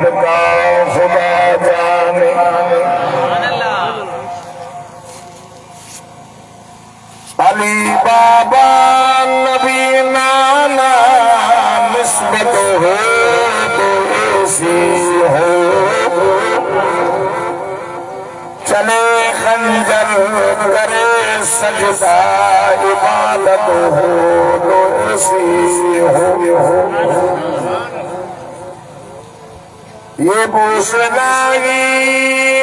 का खुदा जाने। अली बाबा नबी नाना निस्बत हो तो ऐसी हो, चले खंजर करे सजदा इबादत हो तो ऐसी हो। ये पूछना ही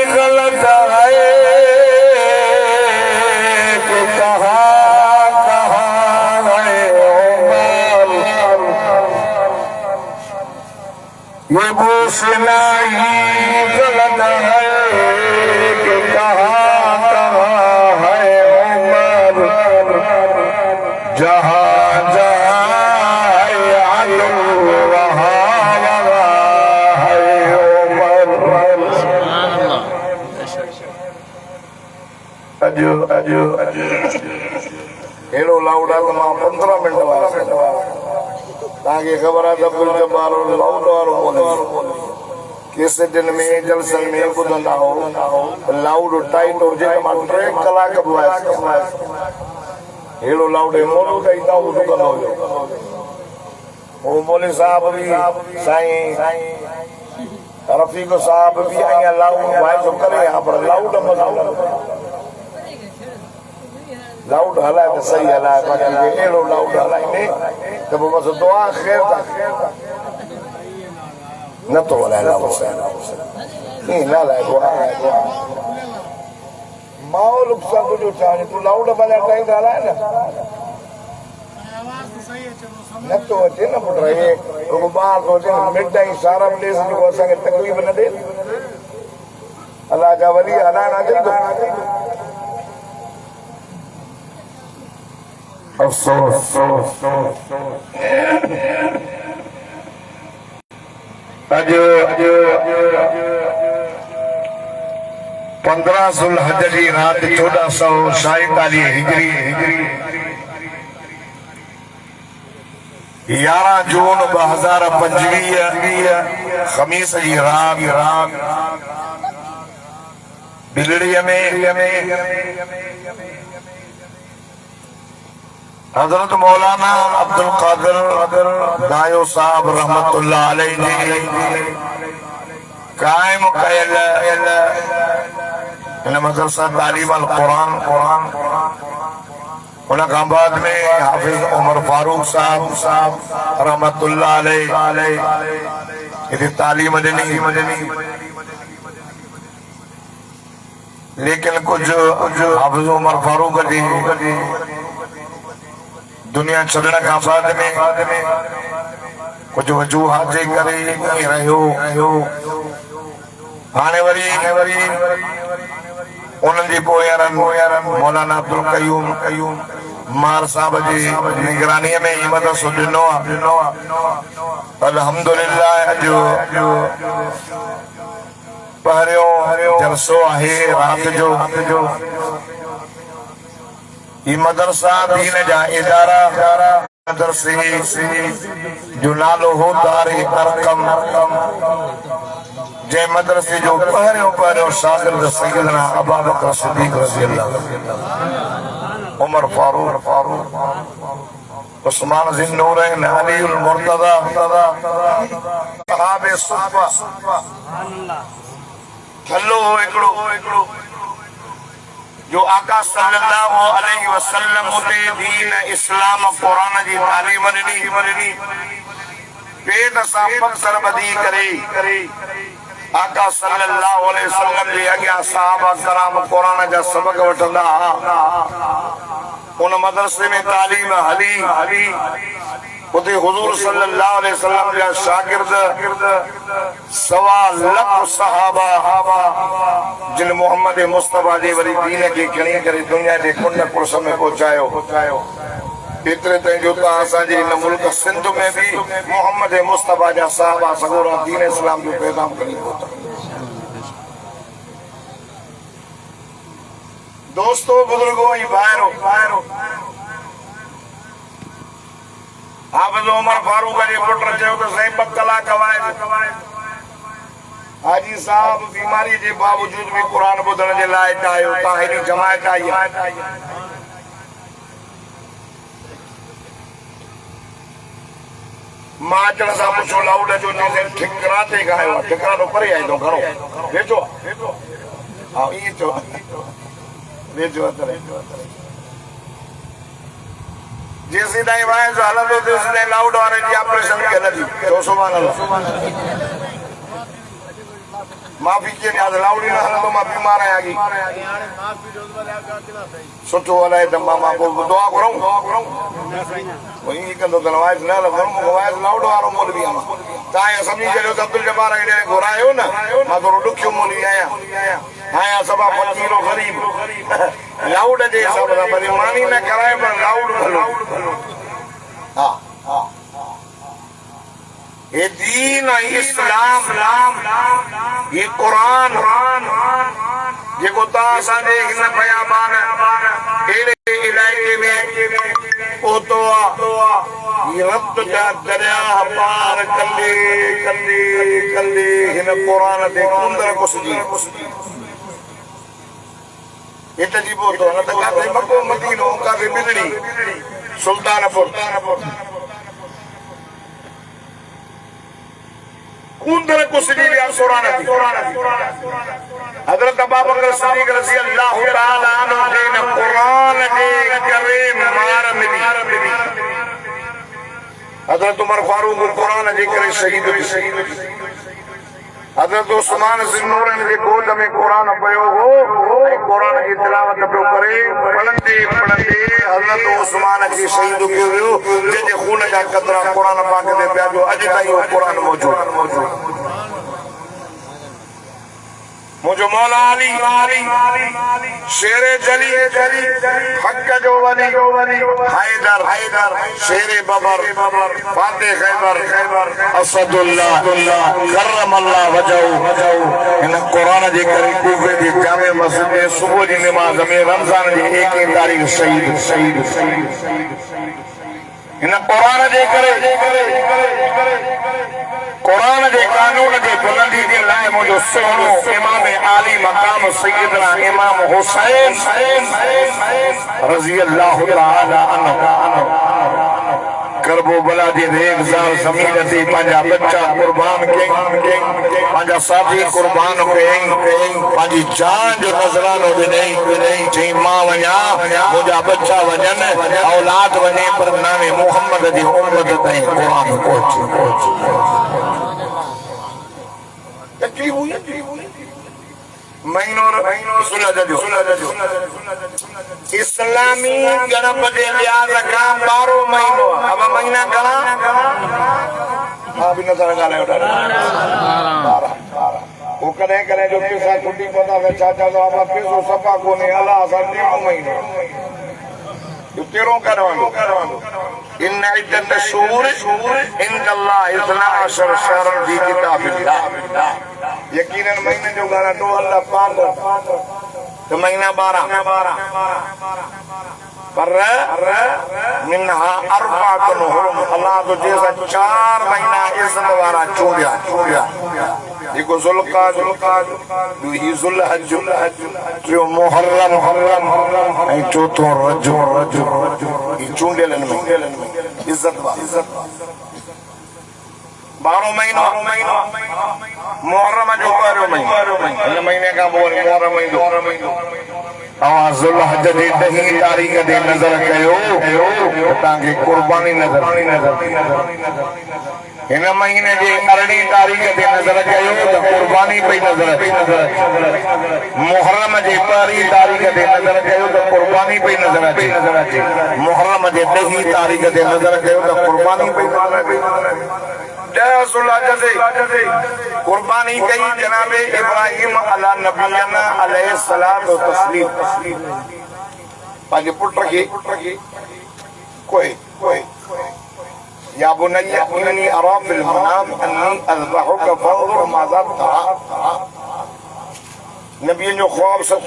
गलत है कि कहाँ है उमर। ये पूछना ही गलत है कि कहाँ है उमर। जहाँ जाए आलम वहाँ है उमर। अजो अजो अजो हेलो लाउडा तो मां 15 मिनट वास्ते ताकि खबर आ सब कुछ बारो लाउड वारो बोले कैसे दिन में जलसन में बुधंदा हो लाउड टाइट हो जे मां 3 कलाक बवास हेलो लाउड मोनो दैता हो दुकान हो वो बोले साहब भी साईं रफीक साहब भी आया लाउड वाइस करे यहां पर लाउड लाउड हलाए तो सही हलाए बाकी एड़ो लाउड हलाए नहीं तो बस दुआ खैर था न तो हलाए लाउड से नहीं ना लाए दुआ माहौल नुकसान तो जो चाहे तू लाउड बजा टाइम हलाए ना न तो अचे न पुट रहे वो बाहर तो अचे मिड टाइम सारा प्लेस जो असांखे तकलीफ़ न दे अल्लाह जा वली हलाए ना दे अफसोस। अजो 15 ज़ुल्हज जी रात 1447 हिजरी 11 जून 2025 खमीस जी रात बिलड़ीअ में हजरत मौलाना अब्दुल कादिर दायो साहब रहमतुल्लाह अलैहि कायम कयल इन मदरसा तालीम अल कुरान उन खां बाद में हाफिज उमर फारूक साहब रहमतुल्लाह अलैहि इधर तालीम ॾिनी लेकिन कुछ हाफिज उमर फारूक जी दुनिया छॾण खां बाद में कुछ वजूहात जे करे रहियो हाणे वरी उन्हनि जी पोयारनि मौलाना अब्दुल कयूम मार साहब जी निगरानी में ही मदरसो ॾिनो आहे अल्हम्दुलिल्लाह अॼु पहिरियों जलसो आहे रात जो ये मदरसा दीन जा इदारा मदरसे जो नालो हो दारे अरकम जे मदरसे जो पहिरियों शागिर्द सैयदना अबू बकर सिद्दीक़ रज़ी अल्लाह उमर फारूक उस्मान ज़िन्नूरैन अलीउल मुर्तज़ा सहाबे सुफ़ा हलो एकड़ो जो आका सल्लल्लाहु अलैहि वसल्लम ते दीन इस्लाम कुरान जी तालीम ॾिनी पेट सां पत्थर ॿधी करे आका सल्लल्लाहु अलैहि वसल्लम जे अॻियां सहाबा कराम कुरान जा सबक वठंदा उन मदरसे में तालीम हली उते हुजूर सल्लल्लाहु अलैहि वसल्लम जा शागिर्द 1.25 लाख सहाबा जिन मोहम्मद मुस्तफा जे वरी दीन खे खणी करे दुनिया जे कुंड कुर्स में पहुचायो एतिरे ताईं जो त असांजे हिन मुल्क सिंध में भी मोहम्मद मुस्तफा जा सहाबा सगोरा दीन इस्लाम जो पैगाम खणी पहुता। दोस्तों बुजुर्गो ऐं भाइरो हाफिज उमर फारूक जे पुट चयो त साईं 2 कलाक वाइज हाजी साहब बीमारी के बावजूद भी कुरान ॿुधण जे लाइ आयो तव्हां हेॾी जमायत आई मां अचण सां पुछो लाउड जो ठिकरा ते ॻायो आहे ठिकरा तो परे आई तो घणो वेठो हा ईअं चओ वेठो जेसीं ताईं वाइस हलंदो तेसीं ताईं लाउड वारे जी ऑपरेशन बि हलंदी चओ सुभाणे माफ़ी कीअं ॾियां लाउड ई न हलंदो मां बीमार आहियां सुठो हलाए त मां पोइ दुआ घुरऊं ईअं कंदो त वाइस न हलंदो मूंखे वाइस लाउड वारो मोलवी आहियां तव्हां सम्झी छॾियो त अब्दुल जब्बार घुरायो न मां थोरो ॾुखियो मोलवी आहियां सभा फ़क़ीर ग़रीब लाउड जे हिसाब सां वरी मानी न कराए पर लाउड भलो हा ये दीन इस्लाम ये कुरान जेको तव्हां असांजे हिन बयाबान अहिड़े इलाइक़े में पहुतो आहे ये रब्त जा दरिया पार कंदे कंदे कंदे हिन कुरान ते कुंदर घुसजी हिते जी पहुतो न त काथे मको मदीनो काथे बिदड़ी सुल्तानपुर कुंदर घुसजी विया कुरान ते हज़रत अबू बकर सिद्दीक़ रज़ी अल्लाह तआला अन्हु खे न कुरान जे करे मार मिली हज़रत उमर फारूक कुरान जे करे शहीद हज़रत उस्मान ज़िन्नूरन जे गोद में कुरान पियो हो ऐं कुरान जी तिलावत पियो करे पढ़ंदे पढ़ंदे हज़रत उस्मान खे शहीद कयो वियो जंहिंजे खून जा क़तरा कुरान पाक ते पिया जो अॼु ताईं उहो कुरान मौजूद मुझो मौला अली शेरे जली हक जो वली हैदर शेरे बबर फाते खैबर असदुल्लाह करमल्लाह वजहू इन कुरान जे करे कूफे जे जामे मस्जिद में सुबह जी नमाज में रमजान जी 1 तारीख शहीद इन कुरान जे करे कुरान जे कानून जे बुलंदी जे लाइ मुझो सोनो इमाम आली मकाम सैयदना इमाम हुसैन रज़ी अल्लाह तआला अन्हु करबो बला जे रेगज़ार ज़मीन ते पंहिंजा बच्चा कुर्बान कयईं पंहिंजा साथी कुर्बान कयईं पंहिंजी जान जो नज़रानो ॾिनईं चई मां वञा मुंहिंजा बच्चा वञनि औलाद वञे पर नाले मोहम्मद जी उम्मत ताईं कुरान पहुचे तकलीफ़ हुई महीनो इस्लामी गणपति लिहाज़ खां 12 महीनो अब महीना घणा भी नज़र ॻाल्हायो वो कॾहिं कॾहिं जो पैसा छुटी पवंदा छा चवंदो आहे पैसो सफ़ा कोन्हे अलाह असां 13 महीनो 13 करवांदो इन इद्दत शूर इंदल्लाह 12 शहरन फी किताबिल्लाह यकीनन महीने जो गाना तो अल्लाह पाक तो महीना 12 पर मिनहा अरबातुन हुरुम अल्लाह तो जैसा 4 महीना इज़्ज़त वारा चूंडिया जेको ज़ुल्क़ाद दुही ज़ुल्हज जो मुहर्रम ऐं चौथो रजब ई चूंडियलन में इज़्ज़त वारा 12 महीनो मुहर्रम जो 12 महीनो इन महीने का मुहर्रम महीनो अवां ज़ुल्हज जे 10 तारीख़ ते नज़र कयो तांखे कुर्बानी नज़र इन महीने जे 18 तारीख़ ते नज़र कयो त कुर्बानी पई नज़र मुहर्रम जे 1 तारीख़ ते नज़र कयो त कुर्बानी पई नज़र अचे मुहर्रम जे 10 तारीख़ ते नज़र कयो त कुर्बानी पई नज़र अचे कुर्बानी कई जनाब इब्राहिम अला नबीना अलैहिस्सलातु व तस्लीम पंहिंजे पुट खे कोई या बुनय्या इन्नी अरा फिल मनाम अन्नी अज़बहुका फंज़ुर माज़ा तरा नबी जो ख्वाब सच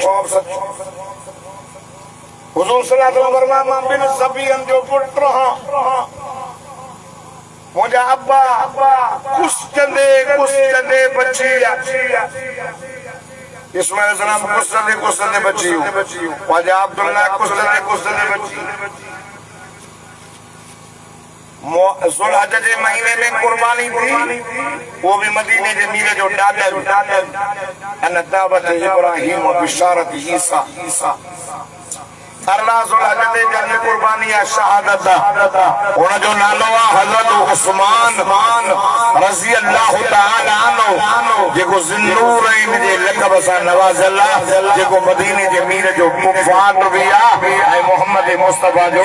हुजूर सल्लल्लाहु अलैहि वसल्लम मां बिन सबियन जो पुट रहा मुझे अब्बा कुछ चंदे बच्ची इस्माइल सलाम कुछ चंदे बच्ची मुझे अब्दुल्ला कुछ चंदे बच्ची ज़ुल्हज जे महीने में कुर्बानी थी वो भी मदीने जे मीर जो दादर अन दावत इब्राहिम व बिशारत ईसा अरला ज़ुल्हज जे जंग कुर्बानी या शहादत उन जो नालो हज़रत उस्मान रज़ी अल्लाह तआला अन्हु जेको ज़िन्नूरैन जे लक़ब सां नवाज़ल जेको मदीने जे मीर जो कुफ़ात भी आहे ऐं मोहम्मद मुस्तफा जो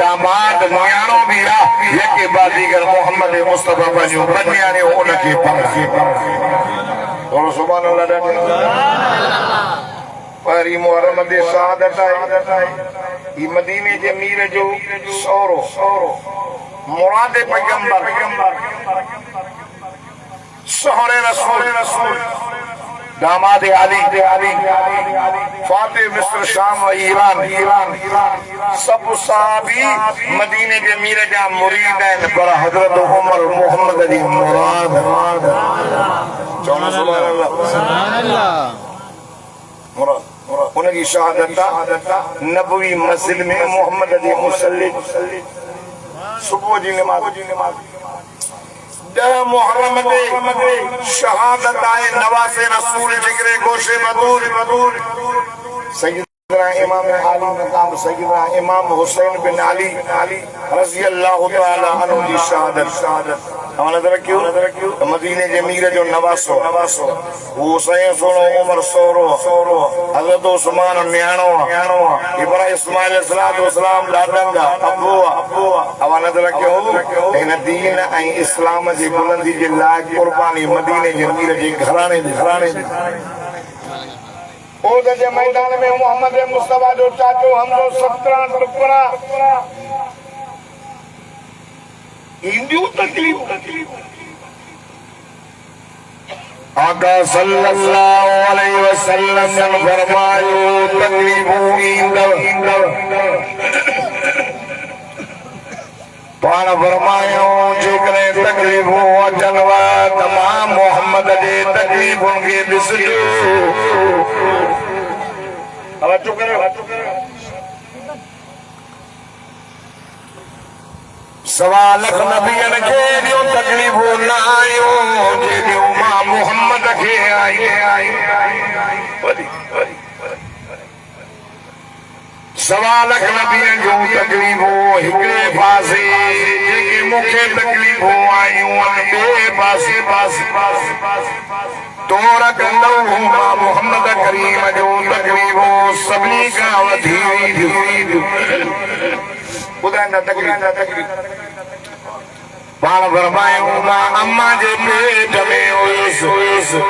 दामाद मुयाणो भी आहे यके बादीगर मोहम्मद मुस्तफा पंहिंजो कन्याणे उनखे थोरो सुभान अल्लाह पहली मुहर्रम दे शहादत आहे ई मदीने जे मीर जो सौरो मुराद पैगंबर सोहरे रसूल दामाद अली फातिह मिस्र शाम व ईरान सब सहाबी मदीने के मीर जा मुरीद हैं पर हजरत उमर मोहम्मद जी मुराद चौना सुभान अल्लाह मुराद उनकी शहादत नबवी मस्जिद में मोहम्मद जी मुसल्ली सुबह जी नमाज मुहर्रम दे शहादत आए नवासे रसूल जिक्र गोशे मदूर सैयदना इमाम आली मकाम सैयदना इमाम हुसैन बिन अली रज़ी अल्लाह तआला अन्हु जी शहादत हमारा रखियो मदीने जे मीर जो नवासो वो सही सोनो उमर सोरो हज़रत उस्मान न्याणो इब्राहिम इस्माइल सलाम लाडंगा अबू हमारा रखियो इन दीन ऐं इस्लाम जी बुलंदी जे लाइ कुर्बानी मदीने जे मीर जे घराणे ओद जे मैदान में मोहम्मद मुस्तफा जो चाचो हमरो 17 टुकड़ा हिंदू तकलीफ आका सल्लल्लाहु अलैहि वसल्लम ने फरमायो तकलीफूं ईंदव पाण फरमायो जेकॾहिं तकलीफूं अचनि वा त मां मोहम्मद जे तकलीफ़ुनि खे ॾिसजो सवा लख नबियनि खे ॾियो तकलीफ़ूं न आयूं जेॾियूं मां मोहम्मद खे आई सवा लख नबियनि जूं तकलीफ़ूं हिकिड़े पासे जेके मूंखे तकलीफ़ूं आयूं ॿिए पासे तोड़ कंदो मां मोहम्मद करीम जो तकलीफ़ूं सभिनी खां वधी ॿुधाईंदा तकलीफ़ पाण फरमायूं मां अम्मा जे पेट में हुयुसि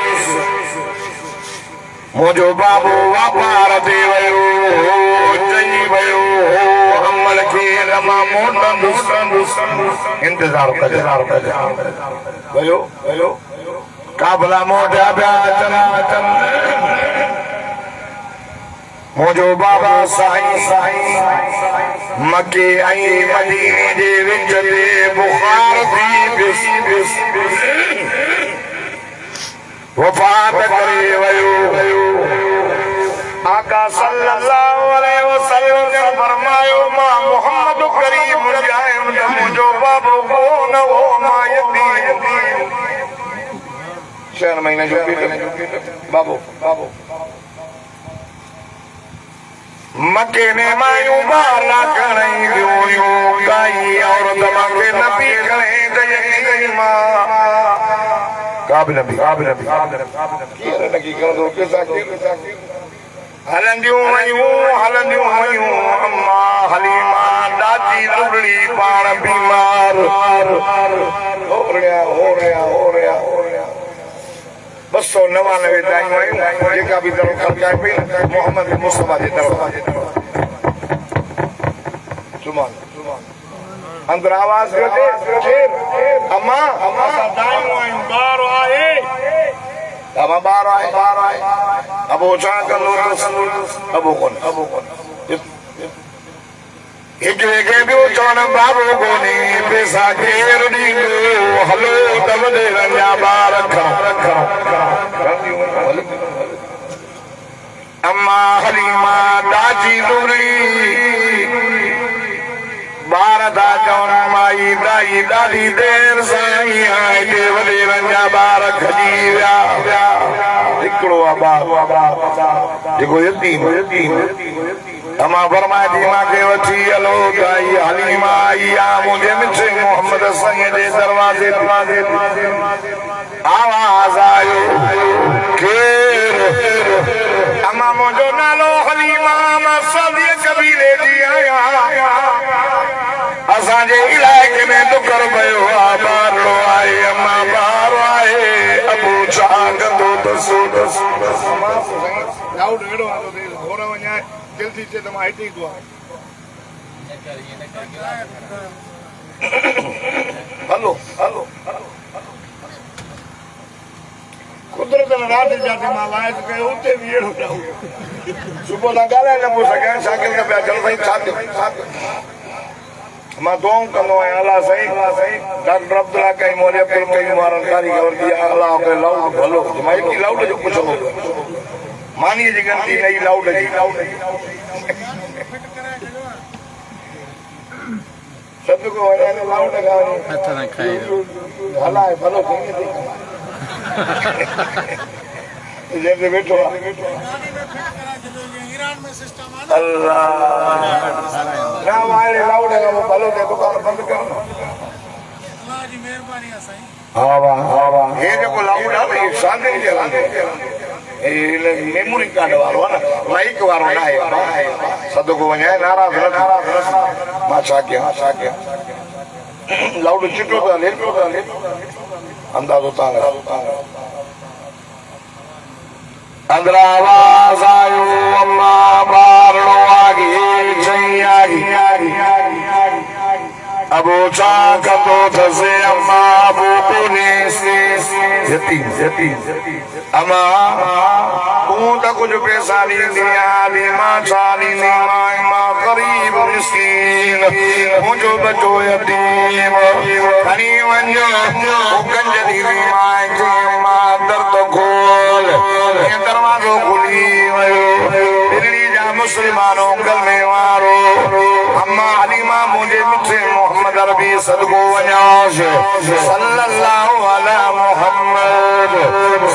मुंहिंजो बाबू वापार ते वियो चई वियो अमल खे मां मोटंदुसि इंतज़ार कजे वियो काबला मोटिया पिया अचनि मुंहिंजो बाबा साईं मके ऐं मदीने जे विच ते बुखार थी वफ़ात करे वियो आका सल्लल्लाहु अलैहि वसल्लम ने फरमायो मां मोहम्मद करीम जायम मुंहिंजो बाबू कोन हो मां यतीम 4 महीने जो बाबू मके में मायूं बाला खणी हुयूं काई औरत मांगे नबी खणे गई मां काबिल नबी केर लगी करदो केसा हलंदियूं वयूं अम्मा हलीमा दादी लुगड़ी पाण बीमार हो रहा 299 दाइयूं आयूं जेका भी तरफ ख़र्चाए पई मोहम्मद मुस्तफा जे तरफ सुभान अंदर आवाज कजे अम्मा दाइयूं आयूं बार आए अब वो छा कंदो अबो कोन हिकिड़े खे ॿियो चवण बाबो कोन्हे पैसा केरु ॾींदो हलो त वॾेरनि जा ॿार खणो अम्मा हलीमा दाजी लूरी ॿार था चवनि माई दाई ॾाढी देरि सां ई हिते वॾेरनि जा ॿार खजी विया हिकिड़ो आहे जेको यतीम अमा फरमाए थी मूंखे वठी हलो दाई हलीमा आई आहे मुंहिंजे मिठे मोहम्मद साईं जे दरवाज़े आवाज़ आयो केरु अमा मुंहिंजो नालो हलीमा मां सदी कबीले जी आहियां असांजे इलाइक़े में दुकर पियो आहे ॿारो आहे अमा ॿार आहे अबू छा कंदो दसो जल्दी से तुम आईटी दुआ हेलो हेलो कुदरत ने रात जाते मां लायक के उते भी एड़ो जाऊ सुबह ना गाले न पो सके शाकिल का पे चल भाई साथ मां दुआऊं कंदो आहियां अल्लाह सही डॉक्टर अब्दुल्ला कई मोले अब्दुल कई मारन कारीगर दिया अल्लाह के लाउड भलो मां की लाउड जो कुछ हो मानिए जी गंदी नहीं लाउड जी सब को लाउड लगाओ हथ ना खाए हला है भलो कहीं जैसे बैठो ईरान में सिस्टम अल्लाह ना वाले लाउड है वो भलो दे दुकान बंद करना अल्लाह जी मेहरबानी है सही हां वाह ये जो लाउड है शादी के मेमोरी कार्ड वारो है ना माइक वारो ना है सदको वने नाराज न मां छा के लाउड चिटो तो ले अंदाजो ता अंदर आवाज आयो अम्मा बारड़ो आगे चई आगी अबो चा कंदो थसे अम्मा अबो कोने से यतीम अम्मा तूं त कुछ पैसा ॾींदी आहीं मां छा ॾींदी मां ग़रीब मिस्कीन मुंहिंजो बचो यतीम खणी वञो गंज ॾींदी मां दर्द खोल दरवाज़ो खुली वियो दिल्ली जा मुस्लमानों गलने वारो अम्मा हलीमा मुंहिंजे मिठे मोहम्मद अरबी सदको वञास सल्लल्लाहु अला मुहम्मद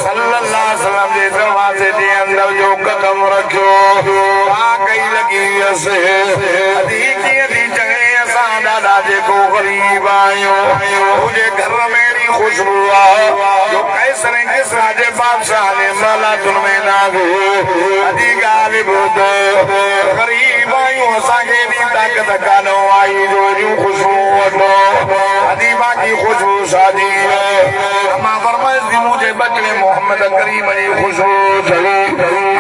सल्लल्लाहु अलैहि वसल्लम जे दरवाज़े जे अंदर जो कदम रखियो आ कई लगी हुयसि अदी कीअं थी चङे असां ॾाढा जेको ग़रीब आहियूं मुंहिंजे घर में अहिड़ी ख़ुशबू आहे जो कैसर किसरा जे बादशाह ने मलातुन में नागो अदी ॻाल्हि ॿुध ग़रीब आहियूं असांखे एॾी ताक़त कान आई जो अहिड़ियूं ख़ुशबू वठो अदी बाक़ी ख़ुशबू शादी अम्मा फरमाइश थी मुंहिंजे बचड़े मोहम्मद करीम जी ख़ुशबू चली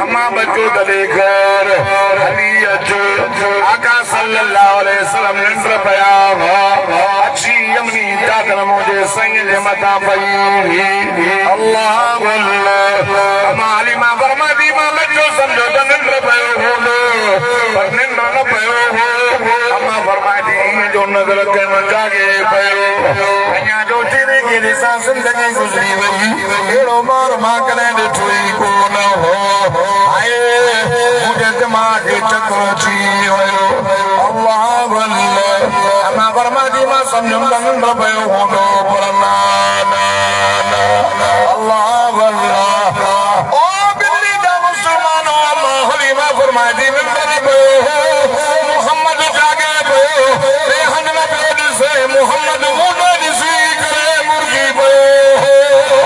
अम्मा बचो त ॾेखार हली अचो आका सल्लल्लाहु अलैहि वसल्लम निंड पिया अच्छी यमनी चादर मुंहिंजे साईं जे मथां पई अल्लाह अम्मा हलीमा फरमाई मां लॻो सम्झो त निंड पियो हूंदो पर निंड न पियो हो अम्मा फरमाई थी जो नज़र कंहिं जागे पियो अञा जो तेरे के ॾिसां ज़िंदगी गुज़री वई अहिड़ो ॿार मां कॾहिं ॾिठो ई कोन हो हाय मुंहिंजे दिमाग़ खे चक्कर अची वियो अल्लाह अम्मा फरमाई मां सम्झुमि त निंड पियो हूंदो पर अल्लाह ओ बिल्ली जा मुस्लमानो अम्मा हलीमा फरमाई थी निंड न पियो मोहम्मद जागे पियो रेहन न पियो ॾिसे मोहम्मद मुंडो ॾिसी करे मुर्गी पियो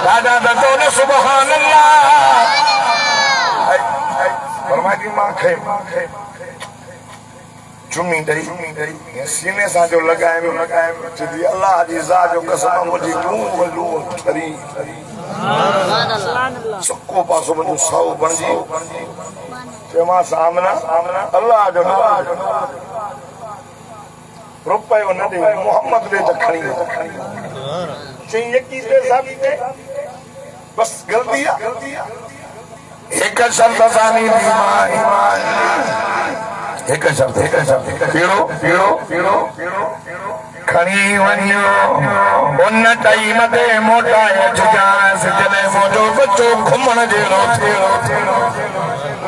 दादा दतो ने सुभान अल्लाह फरमाई मां खे चुमी ॾेई सीने सां जो लॻाए चई अल्लाह जी ज़ात जो कसम मुंहिंजी लूं ठरी सको पासो मुंहिंजो साओ बणिजी चयोमां सामना अल्लाह जो रुपयो न ॾे मोहम्मद ॾे त खणी चई यकी ते साबित बस गलती आहे हिकु शर्त सां ईमान एक शब्द खणी वञो उन टाइम ते मोटाए अचजांइ जॾहिं मुंहिंजो बच्चो घुमण जहिड़ो थियो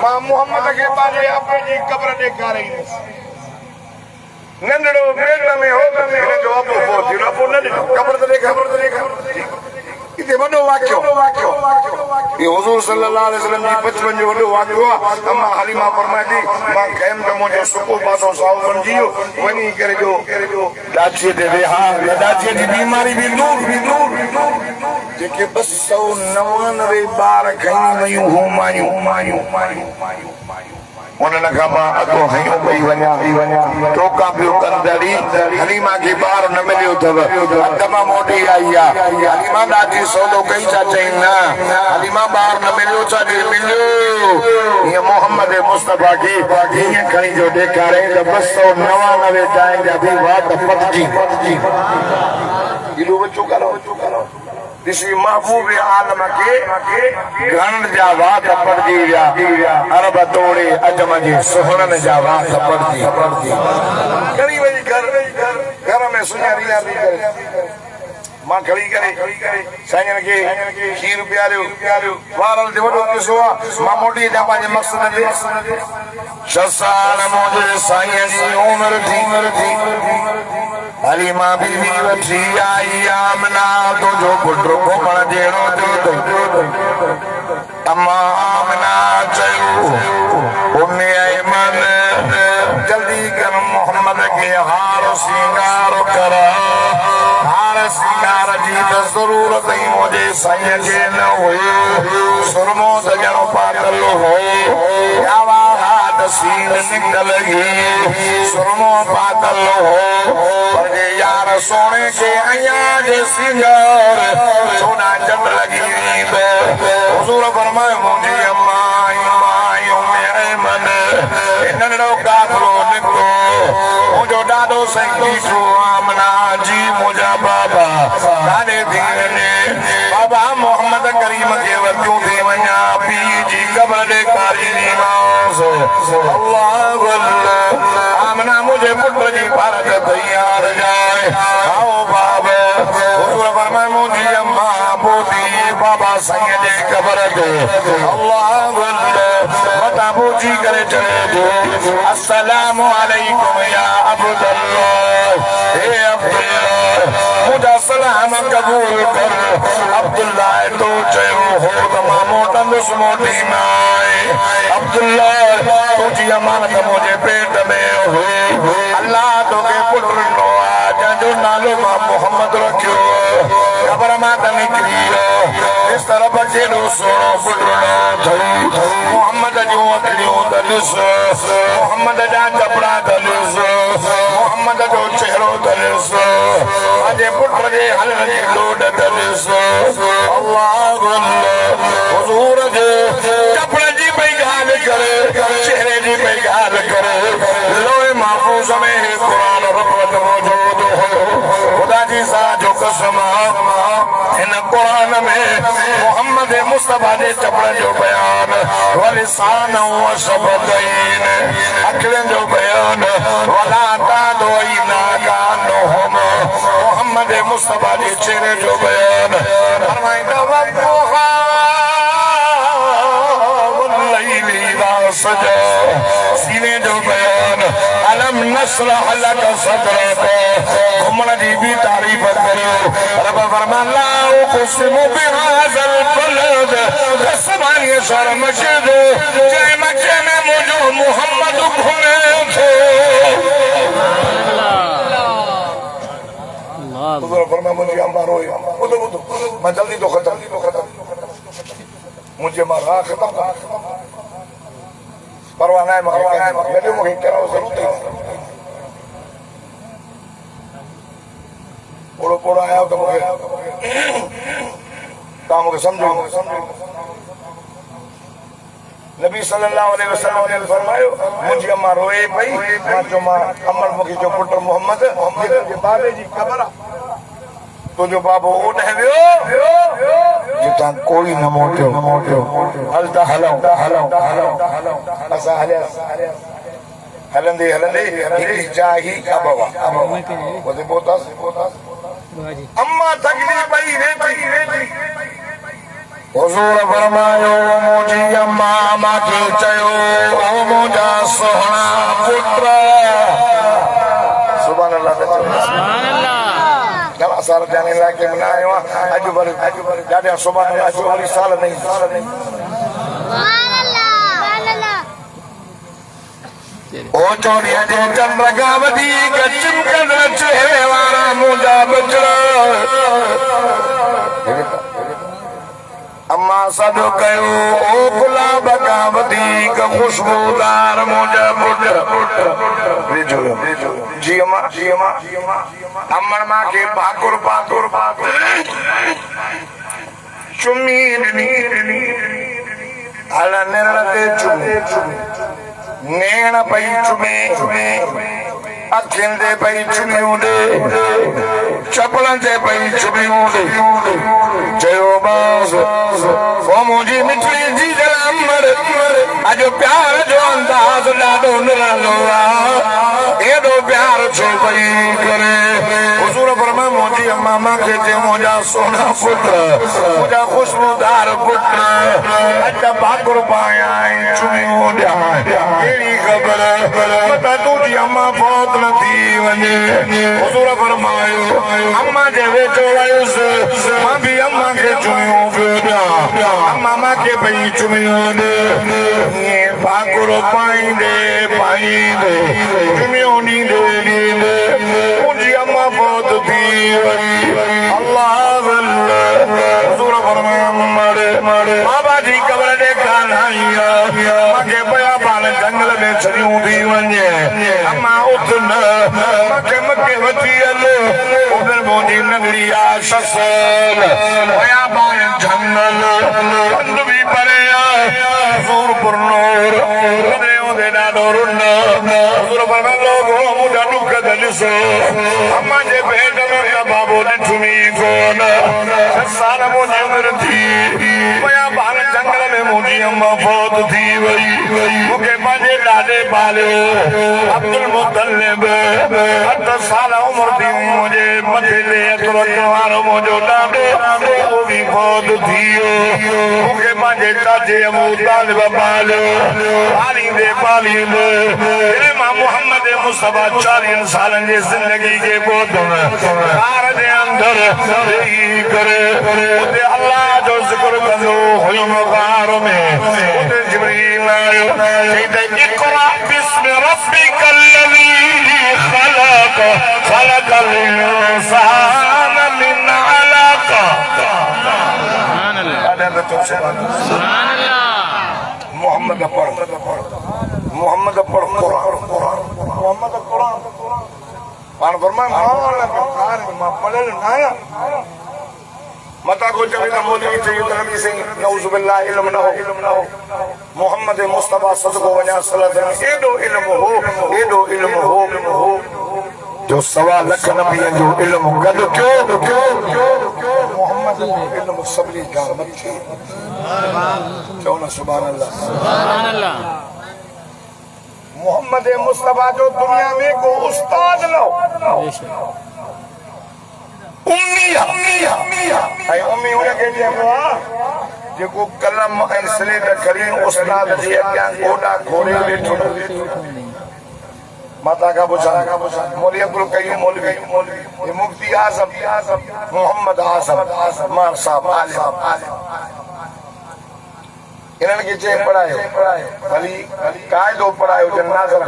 मां मोहम्मद खे पंहिंजे आपे जी क़ब्र ॾेखारींदुसि नंढड़ो पेट में हो हिन जो अबो हो थियो अबो न ॾिठो क़ब्र ते ॾेखार इते वॾो वाक़ियो ये हुजूर सल्लल्लाहु अलैहि वसल्लम जी 55 जो वॾो वाक़ियो आहे अम्मा हलीमा फरमाए थी मां क़याम त मुंहिंजो सुको पासो साओ बणिजी वियो वञी करे जो डाचीअ ते वेहा डाचीअ जी बीमारी बि दूर जेके 299 ॿार खणी वयूं हूं मायूं उन्हनि खां मां अॻो हयूं पई वञा टोका पियो कंदड़ी हलीमा खे ॿार न मिलियो अथव अध मां मोटी आई आहे हलीमा ॾाढी सौदो कई छा चई न हलीमा ॿार न मिलियो छा मिलियो हीअं मोहम्मद मुस्तफा खे हीअं खणी जो ॾेखारे त 299 टाइम जा बि वात पटिजी एॾो बचो करो ॾिसी महबूब आलम खे घणनि जा वात पटिजी विया अरब तोड़े अजम जे सुहरनि जा वात पटिजी खणी वई घर में सुञारी मां खड़ी करे साईं खे खीर पियारियो वारनि ते वॾो किसो आहे मां मोटी जा पंहिंजे मक़सद ते 6 साल मुंहिंजे साईं जी उमिरि थी हलीमा बीवी वठी आई आमना तुंहिंजो पुटु घुमण जहिड़ो थियो अम्मा आमना चयो उम्मे ऐमन जल्दी कर मोहम्मद खे हार सिंगार कर हार सिंगार जी त ज़रूरत ई मुंहिंजे साईं खे न हुई सुरमो त ॼणो पातल हो सीन निकल गई सुरमो पातल हो पर यार सोने के अया जे सिंगार सोना चंद लगी हुजूर फरमाए मुंहिंजी अम्मा मेरे मन नंढड़ो काफिलो निकितो मुंहिंजो ॾाढो सही छो आमना जी मुंहिंजा बाबा ॾाढे थी वञे बाबा मोहम्मद करीम खे वरितियूं थी वञा पीउ जी क़ब्र ॾेखारींदीमांस अल्लाह आमना मुझे पुत्र जी भारत तैयार जाए आओ बाबा हुजूर फरमाए मुंहिंजी अम्मा पोती बाबा साईं जे क़ब्र ते अल्लाह मता पूछी करे चले थो अस्सलामु अलैकुम या अब्दुल्लाह हे अब्दुल्लाह मुंहिंजा सलाम क़बूल कर अब्दुल्लाह तो चयो हो त मां मोटंदुसि मोटी माए अब्दुल्लाह तुंहिंजी अमानत मुंहिंजे पेट में हुई अल्लाह तोखे पुटु ॾिनो आहे जंहिंजो नालो मां मोहम्मद रखियो ख़बर मां त निकिरी इस तरफ़ केॾो सुहिणो पुटु अथई मोहम्मद जूं अखियूं त ॾिस मोहम्मद जा कपिड़ा त ॾिस मोहम्मद जो चहिरो त ॾिस पंहिंजे पुट जे हलण जी लोड त ॾिस अल्लाह हुजूर जे कपिड़े जी पई ॻाल्हि करे चहिरे जी पई ॻाल्हि करे लोहे महफूज़ में क़ुरान रब मौजूद हो ख़ुदा जी सा जो कसम हिन क़ुरान में मोहम्मद मुस्तफा जे चपड़ जो बयान वलिसान व शबदैन अखियुनि जो बयान वला तादोइना कानहुम मोहम्मद मुस्तफा जे चेहरे जो बयान फरमाईंदा वक़ुहा वल्लैली इज़ा सजा सीने जो बयान अलम नशरह लक सदरक घुमण जी भी तारीफ़ करियो रब फरमाला कुस्मु बिहाज़ल बलद कसमानी शर मस्जिद जंहिं मक्के में मुंहिंजो मोहम्मद घुमे थो हुजूर फरमाए मुंहिंजी अम्मा रोई ॿुधो मां जल्दी थो ख़तम मुंहिंजे मां राह ख़तम परवाह न आहे मूंखे कहिड़ो ज़रूरत पोड़ो पोड़ो आया तो मुझे तव्हां मूंखे सम्झो नबी सल्लल्लाहु अलैहि वसल्लम ने फरमायो मुंहिंजी अम्मा रोए पई मां चयो मां अमर मूंखे जो पुट मोहम्मद जे बाबे जी ख़बर आहे तुंहिंजो बाबो ओॾे वियो जितां कोई न मोटियो हल त हलूं असां हलियासीं हलंदे हलंदे हिकड़ी चाही अबवा बोले बोतास अम्मा थकदी पई वेठी हुजूर फरमायो मुंहिंजी अम्मा मांखे चयो ओ मुंहिंजा सोहणा पुट सुभान अल्लाह सुभान अल्लाह चला साल जाने लाके में आयो अज वर ॾाढा सुभान अल्लाह जो वरी साल नहीं सुभान अल्लाह सुभान अल्लाह ओ चोरिया जे चंद्र का वधीक चिमकंद चेहरे वारा मुंहिंजा बचड़ा अम्मा सॾु कयो ओ गुलाब का वधीक खुशबूदार मुंहिंजा पुट जी अम्मा अम्मण मांखे पाकुर पाकुर चुमी हल निरण ते चुमी नेण पई चुमे अखियुनि ते पई चुमियूं ॾे चपलनि ते पई चुमियूं ॾे चयो बस वो मुंहिंजी मिठड़ी जी अमर अॼु प्यार जो अंदाज़ ॾाढो निरालो आहे एॾो प्यार छो पई करे हुजूर फरमायो मुंहिंजी अम्मा मांखे चयो मुंहिंजा सोना पुट मुंहिंजा खुशबूदार पुट अॼु भाकुर पाया ऐं चुमियूं ॾियां कहिड़ी ख़बर पता तुंहिंजी अम्मा फौत न थी वञे हुजूर फरमायो अम्मा जे वेठो वयुसि मां बि अम्मा खे चुमियूं पियो ॾियां अम्मा मांखे पई चुमियूं ॾे ईअं भाकुर पाईंदे पाईंदे चुमियूं ॾींदे ॾींदे मुंहिंजी अम्मा फौत थी वई अल्लाह हुजूर फरमायो बाबा जी क़बर ॾेखार आई मांखे पिया पाण जंगल में छड़ियूं थी वञे अम्मा उथ न मूंखे मके वठी हल उधर मुंहिंजी नगरी आहे ससल पिया पाण जंगल पंध बि परे आहे सूरपुर नूर उते ॾाढो रुन हुजूर फरमायो मुंहिंजा ॾुख त ॾिसो अम्मा जे पेट में त बाबो ॾिठुमी कोन 6 साल मुंहिंजी उमिरि थी पिया पाण जंगल में मुंहिंजी अम्मा फौत थी वई मूंखे पंहिंजे ॾाॾे पालियो अब्दुल मुतलिब 8 साल उमिरि थी मुंहिंजे मथे ते हथ रखण वारो मुंहिंजो ॾाॾो उहो बि फौत थी वियो मूंखे पंहिंजे चाचे अबू तालिब पालियो पालींदे पालींदे मां मोहम्मद मुस्तफा 40 सालनि जी ज़िंदगी जे बोधम कार जे अंदर वेही करे उते अल्लाह जो ज़िक्र कंदो हुयुमि कार में उते जिब्रील आयो चई त इक़रा बिस्मि रब्बिकल लज़ी ख़लक़ ख़लक़ल इंसान मिन अलक़ सुभान अल्लाह मोहम्मद पढ़ मोहम्मद पढ़ कुरान मोहम्मद कुरान पाण फरमाए मां पढ़ियल न आहियां मता को चवे त मौलवी चयो त नबी सिंह नऊज़ बिल्लाह इल्म न हो मोहम्मद मुस्तफा सदको वञा सल्लल्लाहु अलैहि एॾो इल्म हो जो 1.25 लख नबियनि जो इल्म गॾु कयो मोहम्मद इल्म सभिनी खां मथे चओ न सुभान अल्लाह सुभान अल्लाह मोहम्मद मुस्तफा जो दुनिया में को उस्ताद न हो उम्मी उनखे चइबो आहे जेको कलम ऐं स्लेट खणी उस्ताद जे अॻियां गोॾा खोले वेठो माता का पुछा मौलवी अब्दुल कयूम मौलवी ये मुफ्ती आज़म मोहम्मद आज़म मार साहब इन्हनि खे चई पढ़ायो भली क़ाइदो पढ़ायो जनाज़र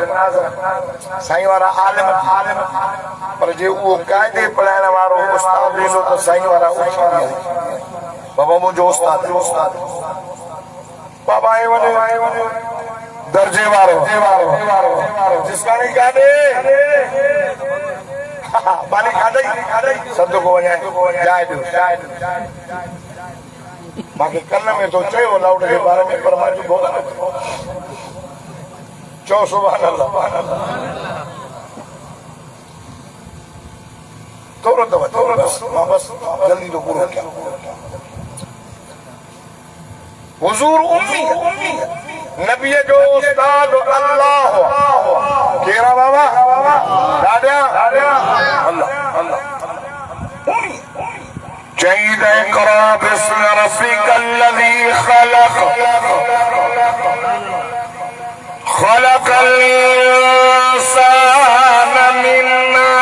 साईं वारा आलिम पर जे उहो क़ाइदे पढ़ाइण वारो उस्ताद हूंदो त साईं वारा उथी विया बाबा मुंहिंजो उस्ताद बाबा आए वञे दर्जे वारो जिसका नहीं कादे बानी कादे सद को वञाए जाए दो बाकी कन्न में तो चयो लाउड के बारे में पर मां जो बोला चो सुभान अल्लाह थोड़ा बस जल्दी तो पूरा क्या हुजूर उम्मी नबी जो उस्ताद अल्लाह केरा बाबा दादा अल्लाह अल्लाह चईद इक़रा बिस्मि रब्बिकल्लज़ी खलक़ खलक़ल इंसान मिन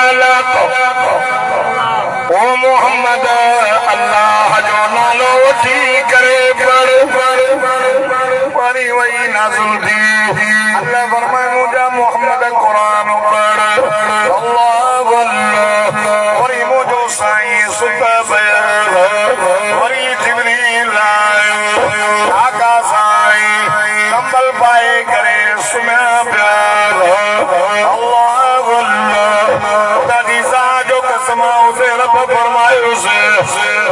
अलक़। ओ मोहम्मद अल्लाह जो नालो वठी करे पढ़ पढ़ी वही नाज़िल थी। अल्लाह फरमाए मुझा मोहम्मद कुरान पढ़ अल्लाह अल्लाह वरी मुझो साईं सुता पिया वरी जिब्रील आयो आका साईं कंबल पाए करे सुम्या पिया अल्लाह अल्लाह खुदा जी सा जो कसम उसे रब फरमायो से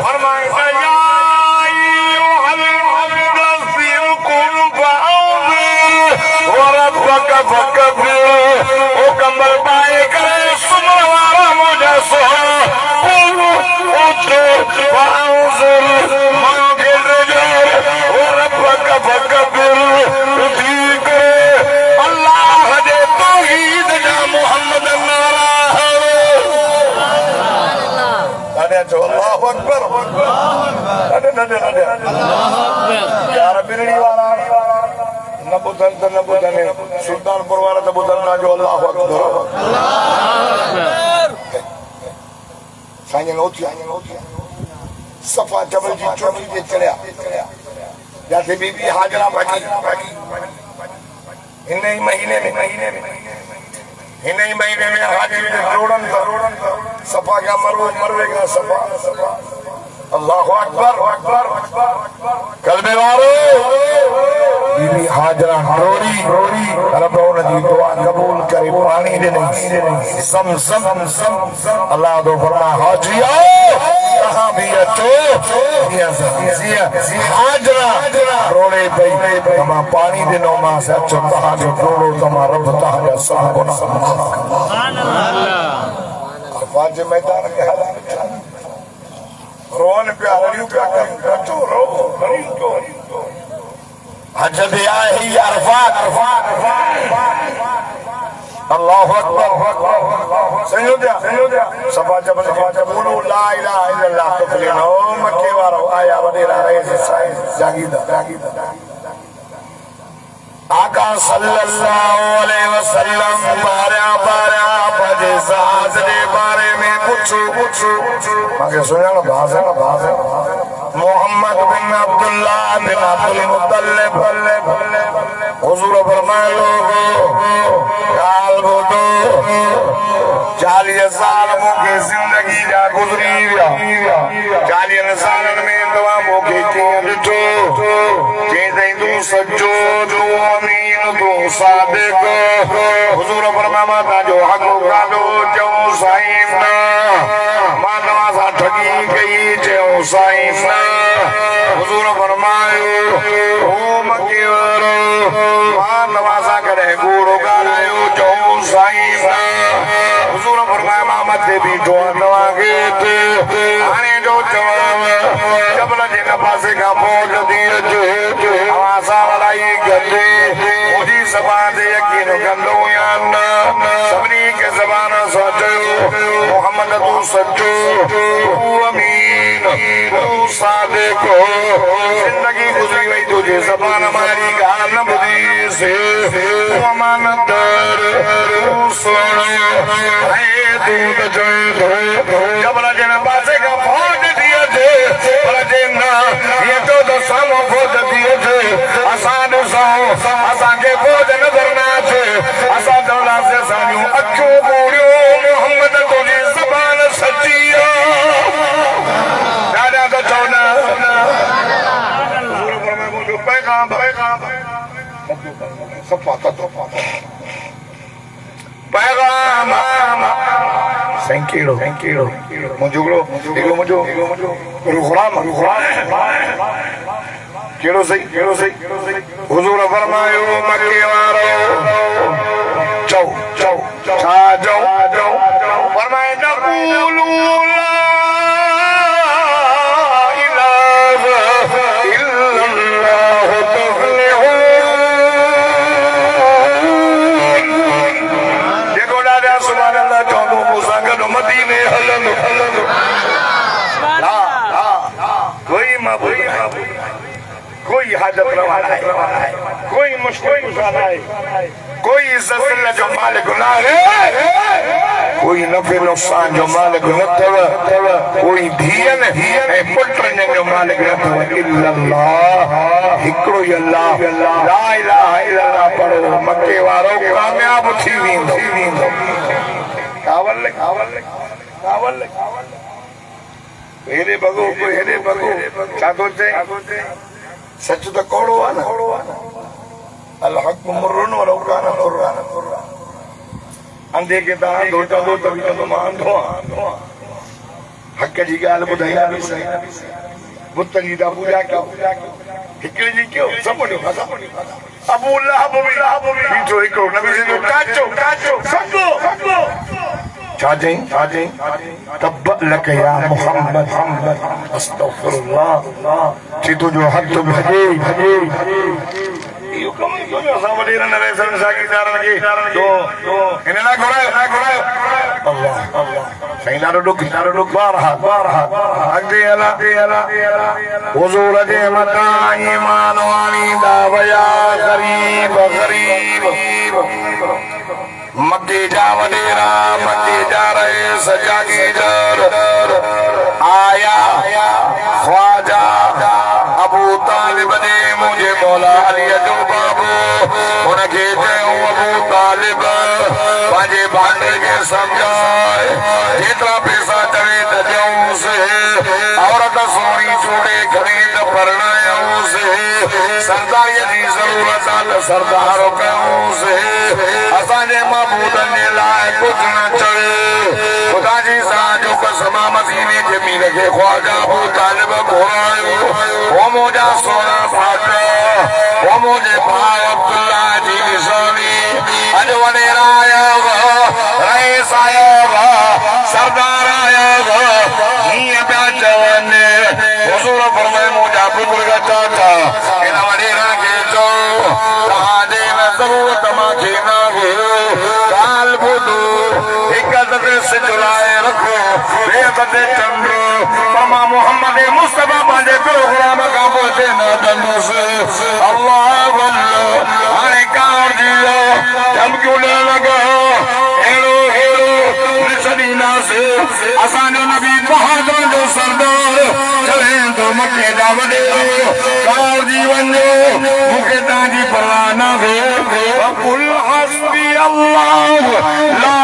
फरमाए ओ कंबल पाए करे सुमण वारा मुझा सो अल्लाह जे तौहीद जा मोहम्मद नारा अल्लाहु अकबर यार बिरड़ी वाला न बुधन त न बुधन सुल्तानपुर वाला त बुधन ना जो अल्लाहु अकबर साईं ओथी सफा जबल जी चोटी ते चढ़िया जाते बीबी हाजरा भागी हिन ही महीने में हाजिर जोड़न सफा का मरवे का सफा अल्लाहु अकबर कलमे वारो बीबी हाजरा रोड़ी रब उन जी दुआ कबूल करे पानी ॾिनई सम अल्लाह तो फरमा हाजिया कहां भी अचो हाजरा रोड़े पई तमा पानी ॾिनो मां अचो तहां जो जोड़ो तमा रब तहां जा सब गुनाह सुभान अल्लाह अफवाज मैदान के हालात रोन पे हरियो पे कचो रो हरियो हज भी आए ही अरफात अल्लाहु अकबर संयोजा सभा जबल बोलो ला इलाहा इल्लल्लाह तुफलिनो मक्के वारो आया वडेरा रहे साईं जागीदा आका सल्लल्लाहु अलैहि वसल्लम बारा बजे साज दे बारे में पूछो माके सुना ना भाषा मोहम्मद बिन अब्दुल्लाह बिन अब्दुल मुत्तलिब हुजूर फरमाए लोगो काल बोलो 40 साल मुके जिंदगी जा गुजरी विया 40 सालन में तवा मुके कीअं ॾिठो चई तूं सचो तूं अमीन तूं सादिक हुजूर फरमाया ता जो हक़ काढो चओ साईं ना मां तव्हां सां ठगी कई चओ साईं ना हुजूर फरमायो ओ मके वारो मां तव्हां सां कॾहिं कूड़ो ॻाल्हायो चओ साईं ना हुजूर फरमाया मां मथे बीठो तव्हां खे हाणे जो चवांव जबल जे हिन पासे खां फौज थी अचे अवां सां लड़ाई कंदे मुंहिंजी ज़बान ते यकीन कंदो या न सभिनी खे ज़बान सां चयो मोहम्मद तूं सचो तूं अमीन तूं सादिक जिंदगी गुज़री वई तुंहिंजे ज़बान मारी ॻाल्हि न ॿुधीसीं तूं अमानतदार तूं सुहिणो ऐं तूं त चए थो जबल जे हिन पासे खां फौज थी अचे पर जे न हीअं चओ त साम्हूं फौज थी अचे असां ॾिसूं असांखे फौज नज़र न अचे असां चवंदासीं असांजूं अखियूं ॿोड़ियूं मोहम्मद तुंहिंजी ज़बान सची आहे ॾाढा त चवंदा पैगाम पैगाम साईं कहिड़ो मुंहिंजो रुखराम कहिड़ो सही हुजूर फरमायो मके वारो चओ छा चओ फरमाए नक़ूलु ला इलाहा इल्लल्लाह तुफ़लिहून कोई हाजत रवा है, कोई मुश्किल कुशा है, कोई इज्जत जो मालिक ना है, कोई नफे नुकसान जो मालिक न थव, कोई धीअन ऐं पुटनि जो मालिक न थव इल्लल्लाह हिकिड़ो ई अल्लाह ला इलाहा इल्लल्लाह पढ़ो मके वारो कामयाब थी वेंदो कावल कावल हेरे भगो छा थो चए सच त कौड़ो आहे न अल हक मुर्रुन वलो कान कुरान अंधे के तव्हां अंधो चवंदो त बि चवंदो मां अंधो आहियां हक़ जी ॻाल्हि ॿुधाईंदा बि सही बुतनि जी था पूॼा कयो हिकिड़े जी कयो सभु अबू लहब बि बीठो हिकिड़ो नबी जो काचो सभु छा चई तब लक या मुहम्मद अस्तगफिरुल्लाह छी तुंहिंजो हथ भॼे इहो कमु ई कोन्हे असां वॾेरनि रहिसनि साॻीदारनि खे हिन लाइ घुरायो अल्लाह साईं ॾाढो ॾुख बारहा अॻिते हला हुज़ूर जे मथां ईमान आणींदा विया ग़रीब मके जा वॾेरा मके जा रईस जागीरदार आया ख्वाजा अबू तालिब ने मुझे मौला अली जो बाबू उनके चयो अबू तालिब पंहिंजे भांडे खे समझाए जेतिरा पैसा चवे त ॾियूंसि औरत सोणी चूड़े खणी त परणायूंसि सरदारीअ जी ज़रूरत आहे त सरदार कयूंसि असांजे महबूबनि जे लाइ कुझु न चए ख़ुदा जी सां कसम मदीने जे मीर खे ख्वाजा अबू तालिब घुरायो वो मुंहिंजा सोना फाट वो मुंहिंजे भाउ अब्दुल्ला जी निशानी अॼु वॾेरा आया रईस आया सरदार आया हीअं पिया चवनि हुज़ूर फरमाए मुंहिंजा बुज़ुर्ग चाचा हिन वॾेरा खे चओ तव्हांजे ज़रूरत मूंखे न ॻाल्हि ॿुधो हिकु दफ़े सिज लाइ रखो ॿिए दफ़े चंड पर मां मोहम्मद मुस्तफा पंहिंजे प्रोग्राम खां पोइ ते न कंदुसि अल्लाह हाणे कार जी धमकियूं ॾियण लॻो अहिड़ो ॾींदासीं असांजो नबी बहादुर जो सरदार चले थो मके जा वॾेरो कार जी वञो मूंखे तव्हांजी परवाह न थिए कुल हस्बी अल्लाह ला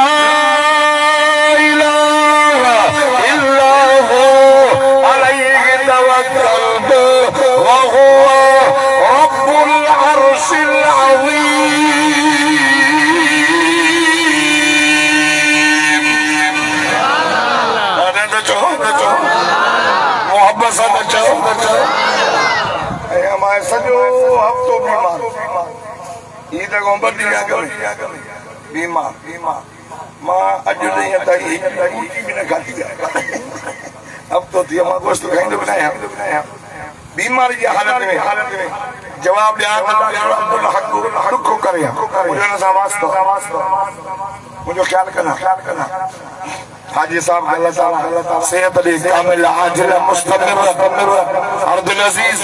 सॼो हफ़्तो बीमार मां अॼु ॾींहं ताईं रोटी बि न खाधी आहे हफ़्तो थी मां गोश्त खाईंदो बि न आहियां बीमारी जी हालत में जवाब ॾियां ॾुखो करे मुंहिंजो ख्याल कंदा हाजी साहब अल्लाह ताला सेहत दे कामिल आजिल मुस्तमिर अर्दुल अजीज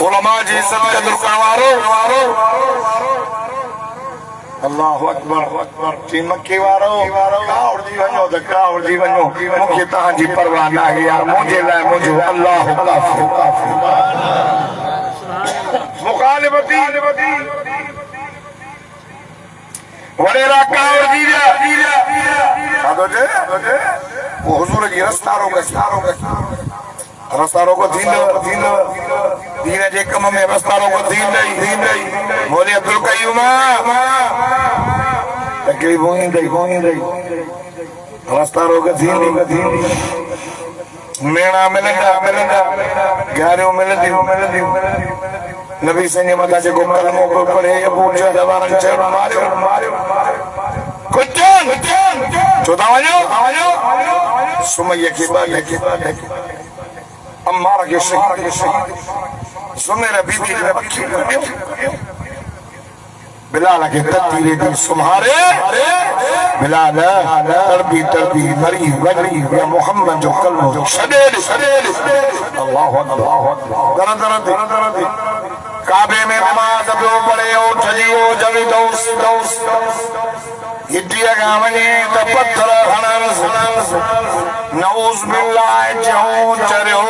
उलमा जी इज्जत कदर करवारो अल्लाहु अकबर जी मक्के वारो कावड़ जी वञो त कावड़ जी वञो मूंखे तव्हांजी परवाह न आहे यार मुंहिंजे लाइ मुंहिंजो अल्लाह काफ़ी मुखालिफती वडेरा कावड़ जी वो हुजूर जी रस्ता रोको दीन जे कम में रस्ता रोको दीन नहीं बोले अब्दुल कयूम तकलीफ होंदी रस्ता रोको दीन मेणा मिलंदा ग्यारियों मिलंदी नबी संगे मथा जेको कलमो पढ़े अबू जहल वारन चयो मारियो चौथा वञो सुमैया के बाद अम्मार के शहीद सुमेरा बीबी बिलाल के तत्तीरे दी सुम्हारे बिलाल तरबी मरी वरी या मोहम्मद जो कलमो जो सदे अल्लाहु अकबर दर काबे में नमाज पियो पढ़े उठजी जमी दौस हिटिया खां वञे त पत्थर हणनि नऊज़ बिल्लाह चऊं चरियो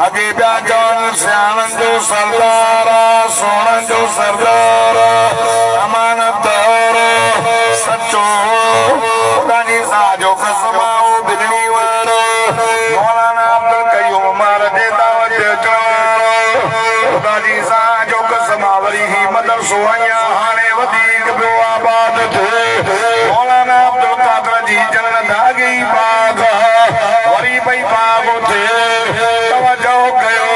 अॻे पिया चवनि सियाणनि जो सरदार सोणनि जो सरदार अमानतदार सचो ख़ुदा जी साजो कसम बिगड़ी वारो मौलाना अब्दुल कयूम उमर जे दावत ख़ुदा जी साजो कसम वरी ही मदरसो अञा हाणे वधीक पियो आबाद थिए मौलाना अब्दुल कादर जी जन्नत अॻे ई बाग़ वरी भई बाग़ थिए तवजो कयो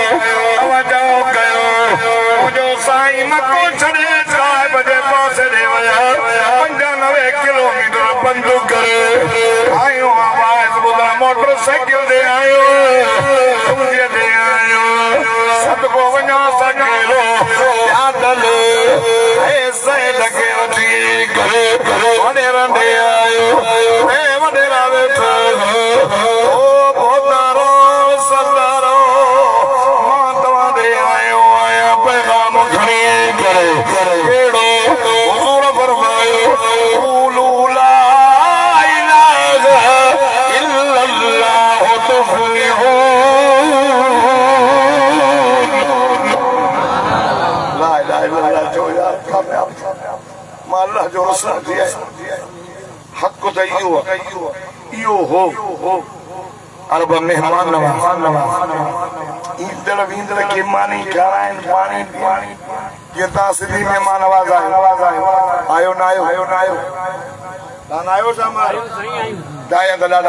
मुंहिंजो साईं मको छॾे साहिब जे पासे ॾे विया 95 किलोमीटर पंधु करे आयो आवाज़ ॿुधण मोटर साइकिल ते आयो ते आयो सदको वञो सकेलो यादल ऐसे लगे वठी करे वॾे रंडे आयो ऐं वॾेरा वेठो ओ बोतारो सरदारो मां तव्हां ॾे आयो आहियां पैगाम खणी करे कहिड़ो हुज़ूर फरमायो क़ूलू ला इलाहा इल्लल्लाह तुफ़्लिहून ला इलाहा इल्लल्लाह जो यार कामयाब मां अल्लाह जो रसूल थी आहियां हक़ त इहो हो अरब मेहमान नवाज़ ईंदड़ वींदड़ खे मानी खाराइनि पाणी कीअं तव्हां सिंधी महिमान नवाज़ आयो न आयो तव्हां न आयो छा मां डाया गला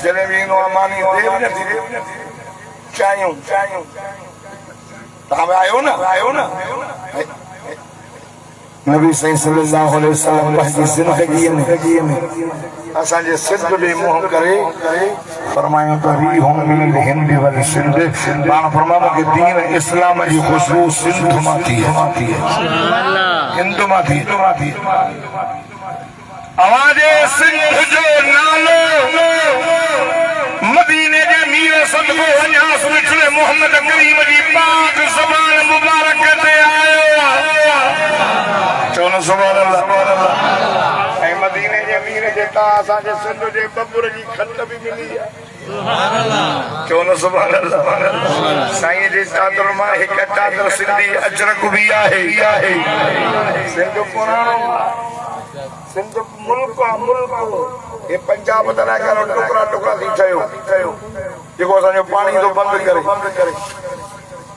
जॾहिं बि ईंदो आहे मानी देव न थी चाहियूं तव्हां बि आयो न नबी सल्लल्लाहु अलैहि वसल्लम पंहिंजी ज़िंदगीअ में असांजे सिंध ॾे मुंहुं करे फरमायो त रीहुम मिनल हिंद वल सिंध पाण फरमायो मूंखे दीन इस्लाम जी ख़ुशबू सिंध मां थी हिंद मां थी आवाज़े सिंध जो नालो मदीने जे मीर सदको वञास विचले मोहम्मद करीम जी पाक ज़बान मुबारक ते आयो चवण सुभान अल्लाह ऐं मदीने जे मीर जे ता असांजे सिंध जे बबुर जी खत बि मिली आहे चवण सुभान अल्लाह साईं जे चादर मां हिकु चादर सिंधी अजरक बि आहे सिंध पुराणो सिंध मुल्क ये पंजाब तरह करो टुकड़ा थी ठहियो जेको असांजो पाणी थो बंदि करे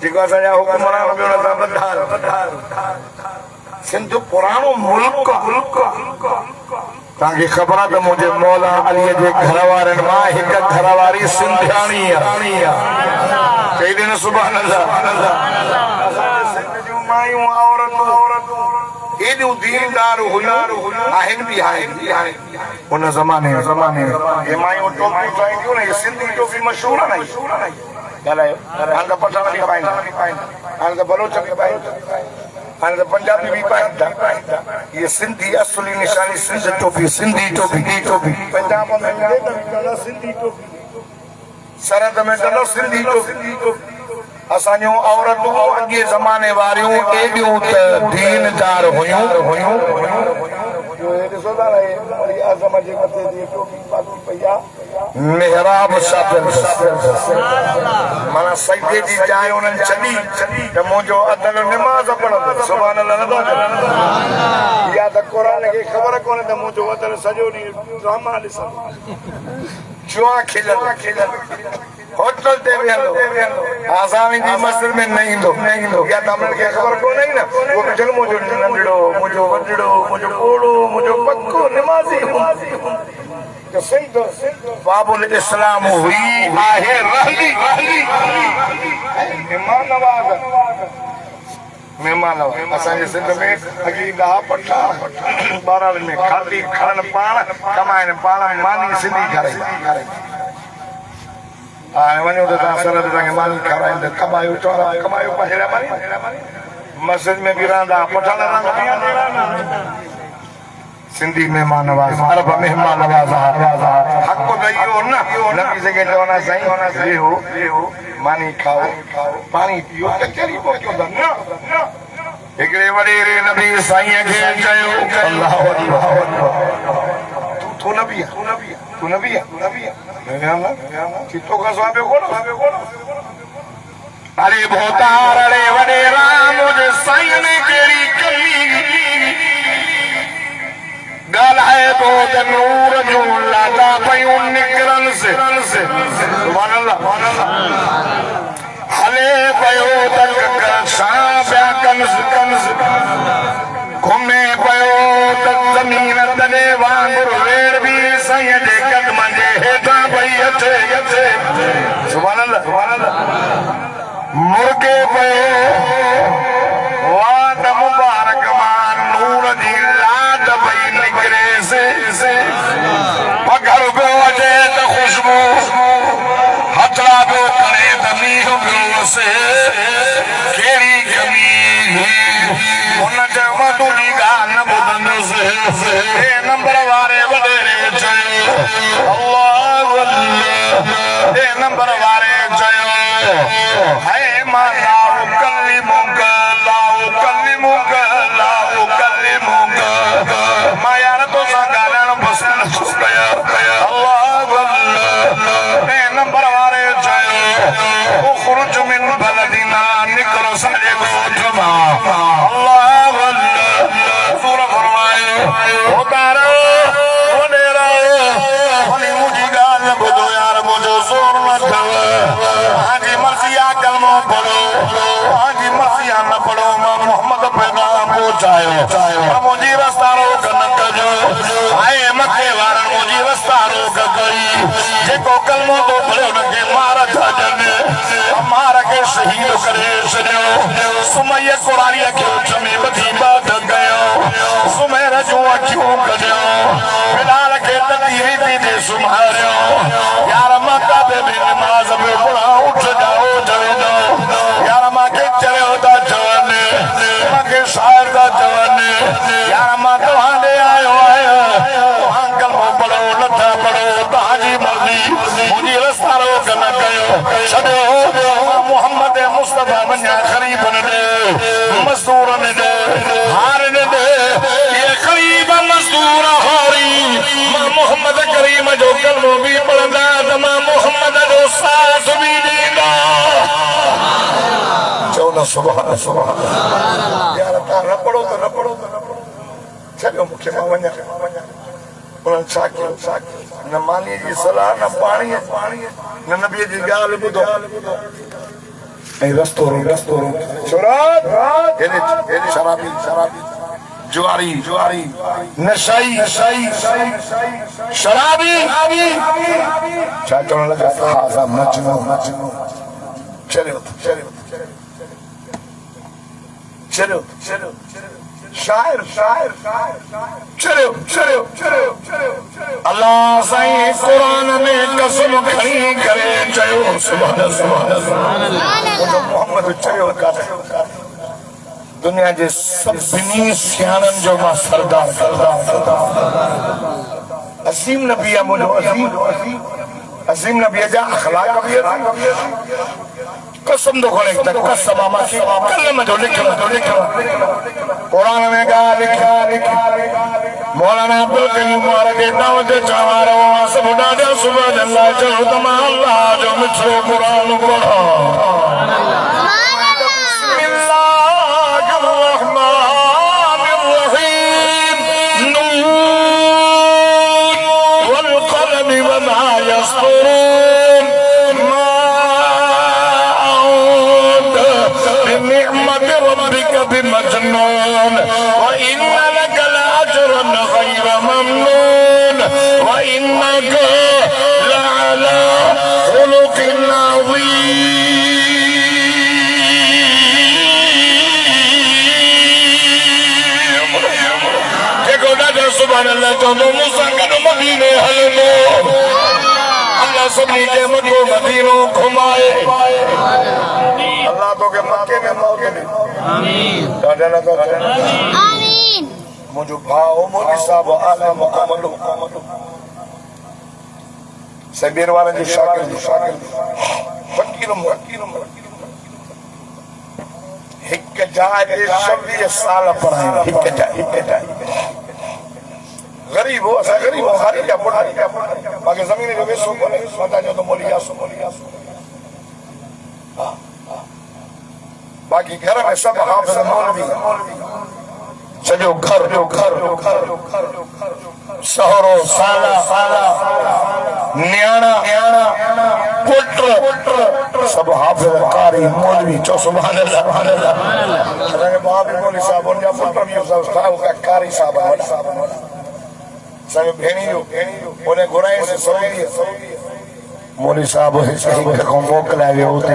जेको असांजा हुकुमरान बि हुन सां ॿधार सिंध पुराणो मुल्क तव्हांखे ख़बर आहे त मुंहिंजे मौला अलीअ जे घर वारनि मां हिकु घर वारी सिंधियाणी आहे चई ॾिन सुभान अल्लाह सिंध जूं मायूं औरतूं एॾियूं दीनदार हुयूं आहिनि बि उन ज़माने में हे मायूं टोपियूं पाईंदियूं न सिंधी टोपी मशहूरु आहे न ॻाल्हायो हाणे त पठान बि पाईंदा हाणे त बलोच बि पाईंदा हाणे त पंजाबी बि पाईंदा इहे सिंधी असुली निशानी सिंधी टोपी पंजाब में सिंधी टोपी सरहद में चलो सिंधी टोपी असांजूं औरतूं अॻे ज़माने वारियूं एॾियूं त दीनदार हुयूं मेहराब माना सजदे जी जाइ उन्हनि छॾी त मुंहिंजो अदल निमाज़ पढ़ंदो सुभान अल्लाह या त क़ुरान खे ख़बर कोन्हे त मुंहिंजो अदल सॼो ॾींहुं ड्रामा ॾिसंदो जुआ खेलंदो होटल ते वेहंदो आसामी जी मस्जिद में न ईंदो या त उन्हनि खे ख़बर कोन्हे न उहो बि चङो मुंहिंजो नंढड़ो मुंहिंजो वॾड़ो मुंहिंजो ओड़ो मुंहिंजो पको निमाज़ी बाबुल इस्लाम हुई आहे महिमान असांजे सिंध में अॻीदा पठा ॿारनि में खाधी खणनि पाण कमाइनि पाण मानी सिंधी खाराईंदा हाणे वञो त तव्हां सरहद तव्हांखे मानी खाराईंदा कमायो चवंदा कमायो पहिरियां मानी मस्जिद में बि रहंदा पठान सिंधी मेहमान नवाज़ अरब मेहमान नवाज़ हक दइयो न नबी से के चवना सही ले हो मानी खाओ पानी पियो त करी पहुंचो न एकड़े वडेरे नबी साईं के चयो अल्लाह तू नबी चितो का स्वाबे कोन अरे भोतार अरे वडेरा मुझे साईं ने केरी कमी गालाए तो नूर जो लादा पयूं निकरन से सुभान अल्लाह हले पयो तक कसा ब्या कंस घुमे पयो तक जमीन तने वांगुर वेर भी सही जे कदम जे हेठा भई अचे सुभान अल्लाह मुर्गे पयो वाद मुबारक मान नूर जी लाद भई निकरे से पगर पे वजे त खुशबू हथड़ा पे करे त मीठो पियो से केड़ी कमी उन जे मधु दी गाल न बुधंदो से ए नंबर वारे वडेरे चयो अल्लाह अल्लाह ए नंबर वारे चयो है माला मायार तो गालन पसंद गया अल्लाह नंबर वारे चयो खुरुज मिन बलदिना निकरो सारे गोठमा अल्लाह सूर फरमाए ओ तारो वडेरा भली मुझी गाल बुधो यार मुझो जोर न थव हाजी मर्जिया कलमो पढ़ो हाजी मर्जिया न पढ़ो मोहम्मद पैगाम पहुंचायो मुझी रास्ता रोक न कजो आए मके वारन मुझी रास्ता रोक कई जेको कलमो तो पढ़ो न के मार जन मार के शहीद करे छड़ियो सुमैया कुरानी के चमे बधी बात गयो सुमेर जो अखियों कजो बिलाल के ततीरी दे सुमारियो यार माता दे नमाज में पढ़ा उठ जाओ यार मां के चले होता जवान मां के शायर दा जवान यार मां तो हांडे आयो अंकल मो पढ़ो नथा पढ़ो ताजी मर्जी मुझी रास्ता रोक न कयो छड़ो मोहम्मद मुस्तफा बन्या गरीब ने दे मजदूर ने दे हार ने दे ये गरीब मजदूर हारी मां मोहम्मद करीम जो कलमो भी पढ़दा त मां मोहम्मद जो साथ भी दीदा चौना सुभान सुभान यार ता न पढ़ो चलो मुखे मां वन्या उन साकी न मानी जी सलाह न पानी न नबी जी गाल बुधो ए रस्तो शराब ये शराबी जुआरी नशाई शराबी क्या चलने लगा खासा मजनू चलो शायर चलो अल्लाह साईं कुरान में कसम खड़ी करे चयो सुभान अल्लाह मोहम्मद चयो दुनिया जे सभिनी सियाणन जो मां सरदार असीम नबी है मुझो असीम नबी जा अखलाक भी कसम दो खड़े तक कसम मां कलम जो लिख कुरान में गा लिखा मौलाना अब्दुल करीम मार के दावत चावारो सब डाडा सुभान अल्लाह जो तमा अल्लाह जो मिठो कुरान पढ़ो بمجنون وإن لك لأجرا غير ممنون وإنك لعلى خلق عظيم देखो दादा सुभान अल्लाह तो मुसंगन मदीने हलनो अल्लाह सभी के मको मदीनो घुमाए अल्लाह तो के मक्के में मौत दे आमीन आमीन मुझो भाव मोदी साहब आले मुकम्मल सबीर वाले जो शाकिर फकीर हिक जाए 26 साल पढ़ाए हिक जाए गरीब हो असा गरीब हो हारी क्या पढ़ाई बाकी जमीन जो बेसो बोले मता जो तो मोलिया सो बाकी घर में सब हाफिज मौलवी सजो घर सहरो साला न्याणा पुत्र सब हाफिज कारी मौलवी चो सुभान अल्लाह अरे बाप मौलवी साहब उनका पुत्र भी सब का कारी साहब सब भेणी उन्हें गुराई से सऊदी मौलवी साहब हिक को मोकला होते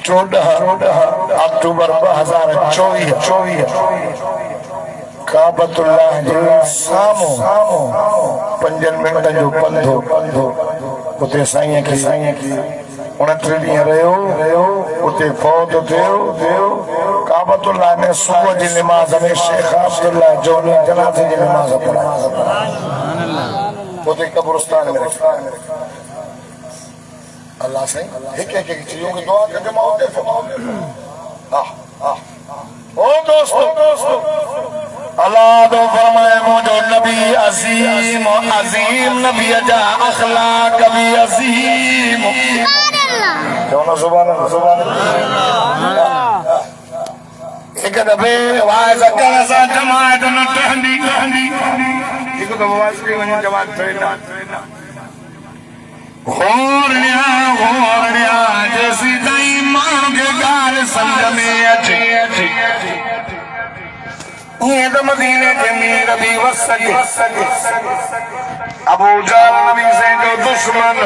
14 अक्टूबर 2024 काबतुल्लाह जे सामो 5 मिनट जो पंधो उते साईं की 29 ॾींहं रहियो उते फौत थियो काबतुल्लाह में सुबुह जी नमाज में शेख अब्दुल्लाह जोनी जनाज़े जी नमाज पढ़ी उते कब्रिस्तान में अल्लाह से एक चीजों की दुआ करके मौते ओ दोस्तों अल्लाह तो फरमाए मुझो नबी अजीम नबी जा अखलाक भी अजीम सुभान अल्लाह एक दफे वाइस अकल सा जमात न टहंदी एक तो वाइस की वने जमात ट्रेना होरिया जैसी दाई मां के गाल समझ में अचे ये तो मदीने के मीर भी वसके अबू जहल नबी से जो दुश्मन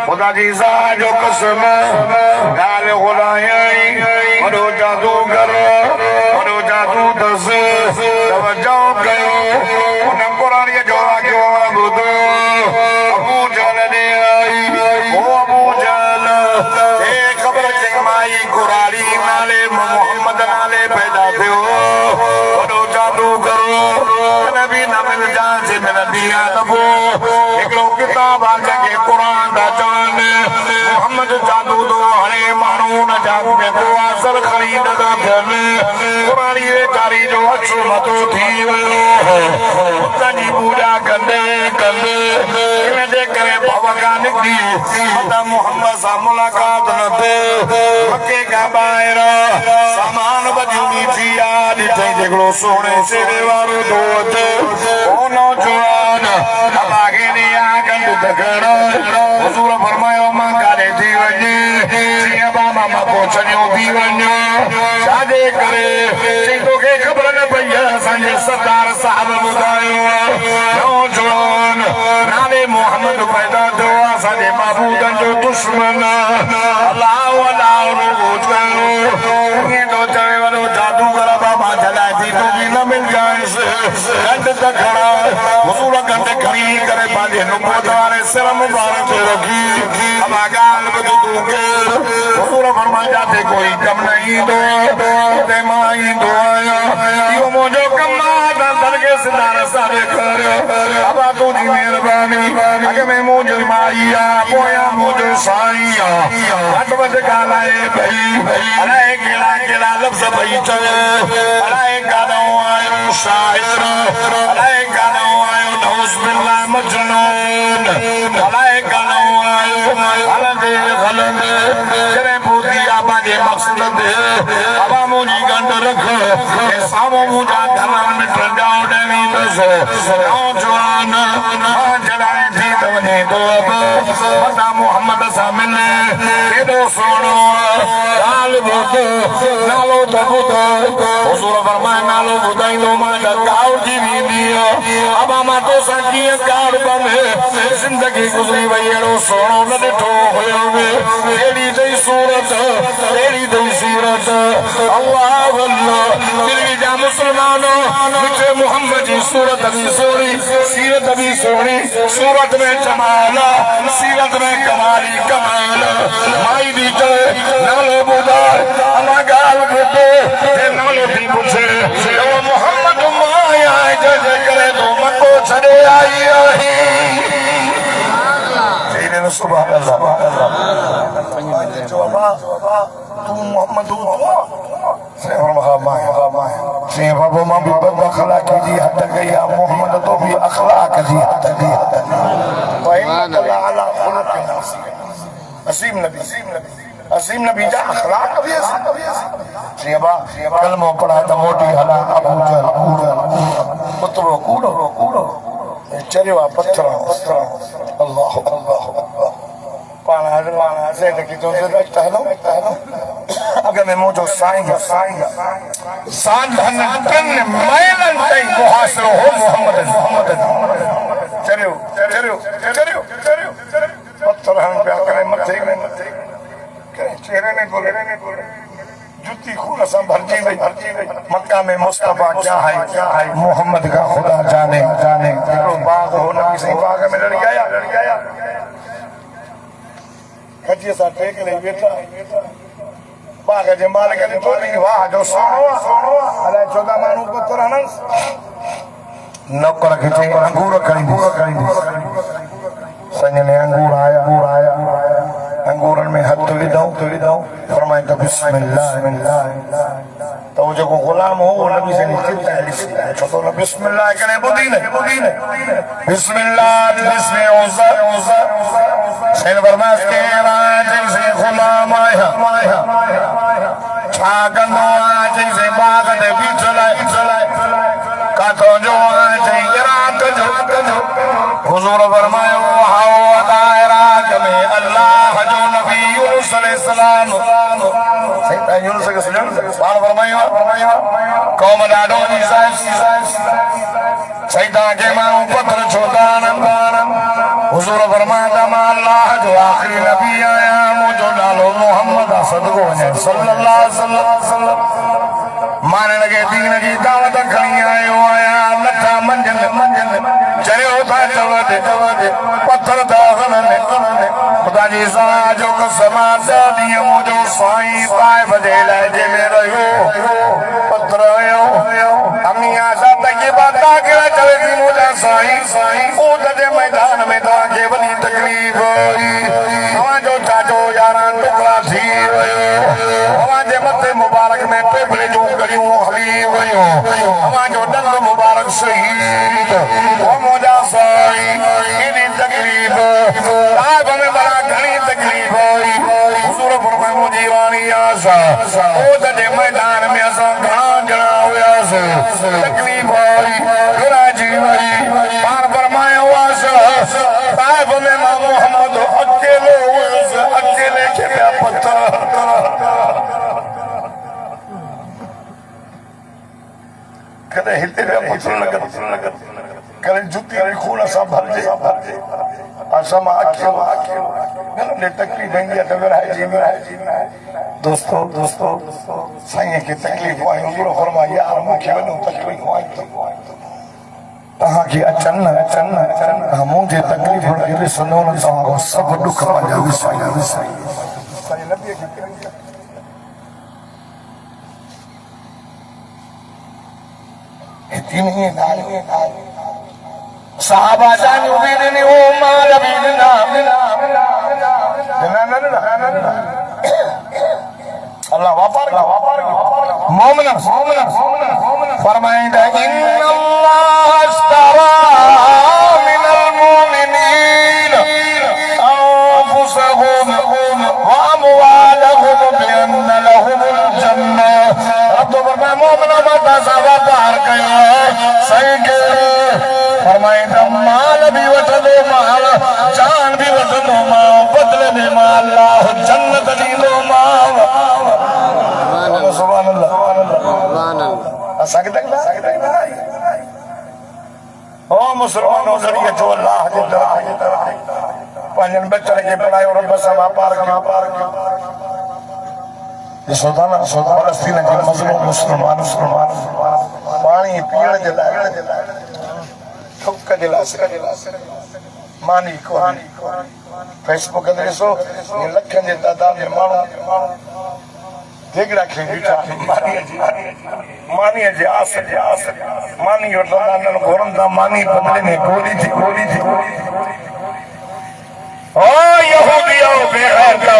खुदा की सा जो कसम गाल खुदाई और जादूगर और जादू दस तवज्जो कयो उन कुरान ये जो आगे बुदो अबू जहल ने आई ओ अबू जहल ए खबर जमाई कुरानी नाले मोहम्मद नाले पैदा थियो और जादूगर नबी नबिन जान से दिया दबो एकड़ो किताब आ के कुरान दा जान मोहम्मद जादू दो हरे मानू न जादू में को असर खरीद दा धन कुरानी रे कारी जो अछु मतो थी वयो तनी पूजा कंदे इने दे करे भवगा निकली मता मोहम्मद सा मुलाकात न थे मक्के का बाहर सामान बजूनी थी याद थे जेगलो सोने से वारो दोत ओ नौजवान अब आगे ने आगन दगड़ हुजूर फरमायो मां करे थी वने सिया बाबा मा पहुंचयो थी वने सादे करे सिंधु के खबर न पई संजे सरदार साहब बुधायो नौजवान नाले मोहम्मद पैदा थियो असांजे महबूबन जो दुश्मन अल्लाह रोज ये तो चवे वालो जादूगर बाबा जला दी तो भी न मिल जाए गंड तखड़ा हुजूर गंड खड़ी करे बाजे नुकोदारे सिर मुबारक रखी अब गाल बदू के हुजूर फरमा जाते कोई कम नहीं दो ते माई दो आया यो मोजो कमा दर के सिदार सारे कर अब तू जी मेहरबानी अगे मैं मोजो माईया पोया मोजो साईया हट बज गालाए भई अरे केड़ा लफ्ज भई चले अरे गानो आयो शायर अरे गानो आयो नौज बिल्ला मजनून अरे गानो आयो हलंदे करे पूती आपा जे मकसद दे अबा मुजी गंड रख ए सामो मुजा धरन में ट्रंडाओ देवी बस नौजवान जलाए थी तवने तो अब मता मोहम्मद सा मिले केडो सोनो गाल बुध नालो तो बुध हुजूर फरमाए नालो बुधाइंदो मां गाउ जी वींदियो अबा मां तो सकी कार बने जिंदगी गुजरी वई एड़ो सोनो न ॾिठो हुयो एड़ी दई सूरत एड़ी दई सीरत अल्लाह अल्लाह दिल्ली जा मुसलमानो विच मोहम्मद जी सूरत भी सोनी सीरत भी सोनी सूरत में जमाल सीरत में कमाली कमाल माई दी नालो बुधार अमा गाल बुधो नालो सुभान अल्लाह तू मोहम्मद से बाबा मां भी बद अखलाक जी हद गई मोहम्मद तो भी अखलाक जी हद गई असीम नबी जा अखलाक भी सेवा कलमो पढ़ा त मोटी हला अबू जहल पुत्रो कूड़ो चरियो पत्थर अल्लाह अल्लाह पाना से की तो रखता है अगर मैं मोजो साईंगा सांधन तन मैलन तई मुहासरो हो मोहम्मद चरियो पत्थर हम पे करे मथे करे चेहरे में बोले जुती खून से भरजी गई मक्का में मुस्तफा क्या है मोहम्मद का खुदा जाने बाग हो नबी से बाग में लड़ गया कच्चे सा टेक ले बैठा बाग जे मालिक ने तो नहीं वाह जो सोनो अरे 14 मानू पुत्र हनस नौकर के अंगूर करी संग ने अंगूर आया अंगूरन में हाथ विदाऊं फरमाए तो बिस्मिल्लाह तो जो को गुलाम हो वो नबी से नीचे तो बिस्मिल्लाह करे बुदी ने बिस्मिल्लाह सैन फरमास के राज से गुलाम आया छागनो आज से बाग दे बीच चलाए का तो जो आज इराक जो हुजूर फरमायो हाओ दायरात में अल्लाह जो नबी यूनुस अलैहिस्सलाम सैयद यूनुस के सुजन बाण फरमायो कौम डाडो जी सैयद के मां पत्थर छोदान हुजूर फरमाता अल्लाह जो आखिरी नबी आया मुझो डालो मोहम्मद सदको ने सल्लल्लाहु अलैहि वसल्लम माने लगे दीन जी दावत खणी आया नथा मंजन चरियो था चवदे पत्थर दागन ने खुदा जी सा जो कसमा दियो मुझो साईं पाए बजे लाजे में रहो पत्थर आयो अमी आशा तक बात के चले दी मुझा साईं ओ दे मैदान में था के बनी तकलीफ हवा जो चाचो यारा टुकड़ा थी हवा जे मथे मुबारक में पेपरे जो करियो हली वयो हवा जो डंग मुबारक शहीद ओ मोजा साईं इनी तकलीफ साहब में बड़ा घणी तकलीफ हुई हुजूर फरमाए मुजी वाणी आशा ओ दे मैदान में असा घणा जना हुयास तकलीफ हुई कराची हुई पार फरमाए आशा साहब में मोहम्मद अकेले के पत्थर कदे हिते पत्थर लगा करे जुती खून सा भरजे असम आखे ने तकलीफ देंगे तो मेरा जी दोस्तों साईं की तकलीफ आई हुजूर फरमाया यार मुखे वनो तकलीफ आई तहां की अचन मुझे तकलीफ गिरे सुनो न तहां सब दुख पंजा विसाई नबी की इतनी नाल साहबा जान उबीदनी ओ माल बीदना अल्लाह वापार मोमिन फरमाइंदा इन्नल्लाह अस्तरा मिनल मुमिनीन अनफुसहुम व अमवालहुम बिअन्न लहुमुल जन्नह अब तो मोमिन मता सा वापार कयो सही के फरमाइंदा माल भी वठंदो माल जान भी वठंदो मां बदले में मां अल्लाह जन्नत ॾींदो मां सुभान अल्लाह असांखे तक ओ मुसलमानो ज़रिए जो अल्लाह जे दर पंहिंजनि बचनि खे पढ़ायो रब सां वापार कयो ॾिसो था न फलस्तीन जे मज़लूम मुसलमान पाणी पीअण जे लाइ थुक जे लाइ मानी कोन्हे फेसबुक ते ॾिसो लखनि जे तादाद में माण्हू देगड़ा खे बीठा मानीअ जे आस मानी वठंदा आहिनि घुरनि था मानी बदिले में गोली थी ओ बेगैर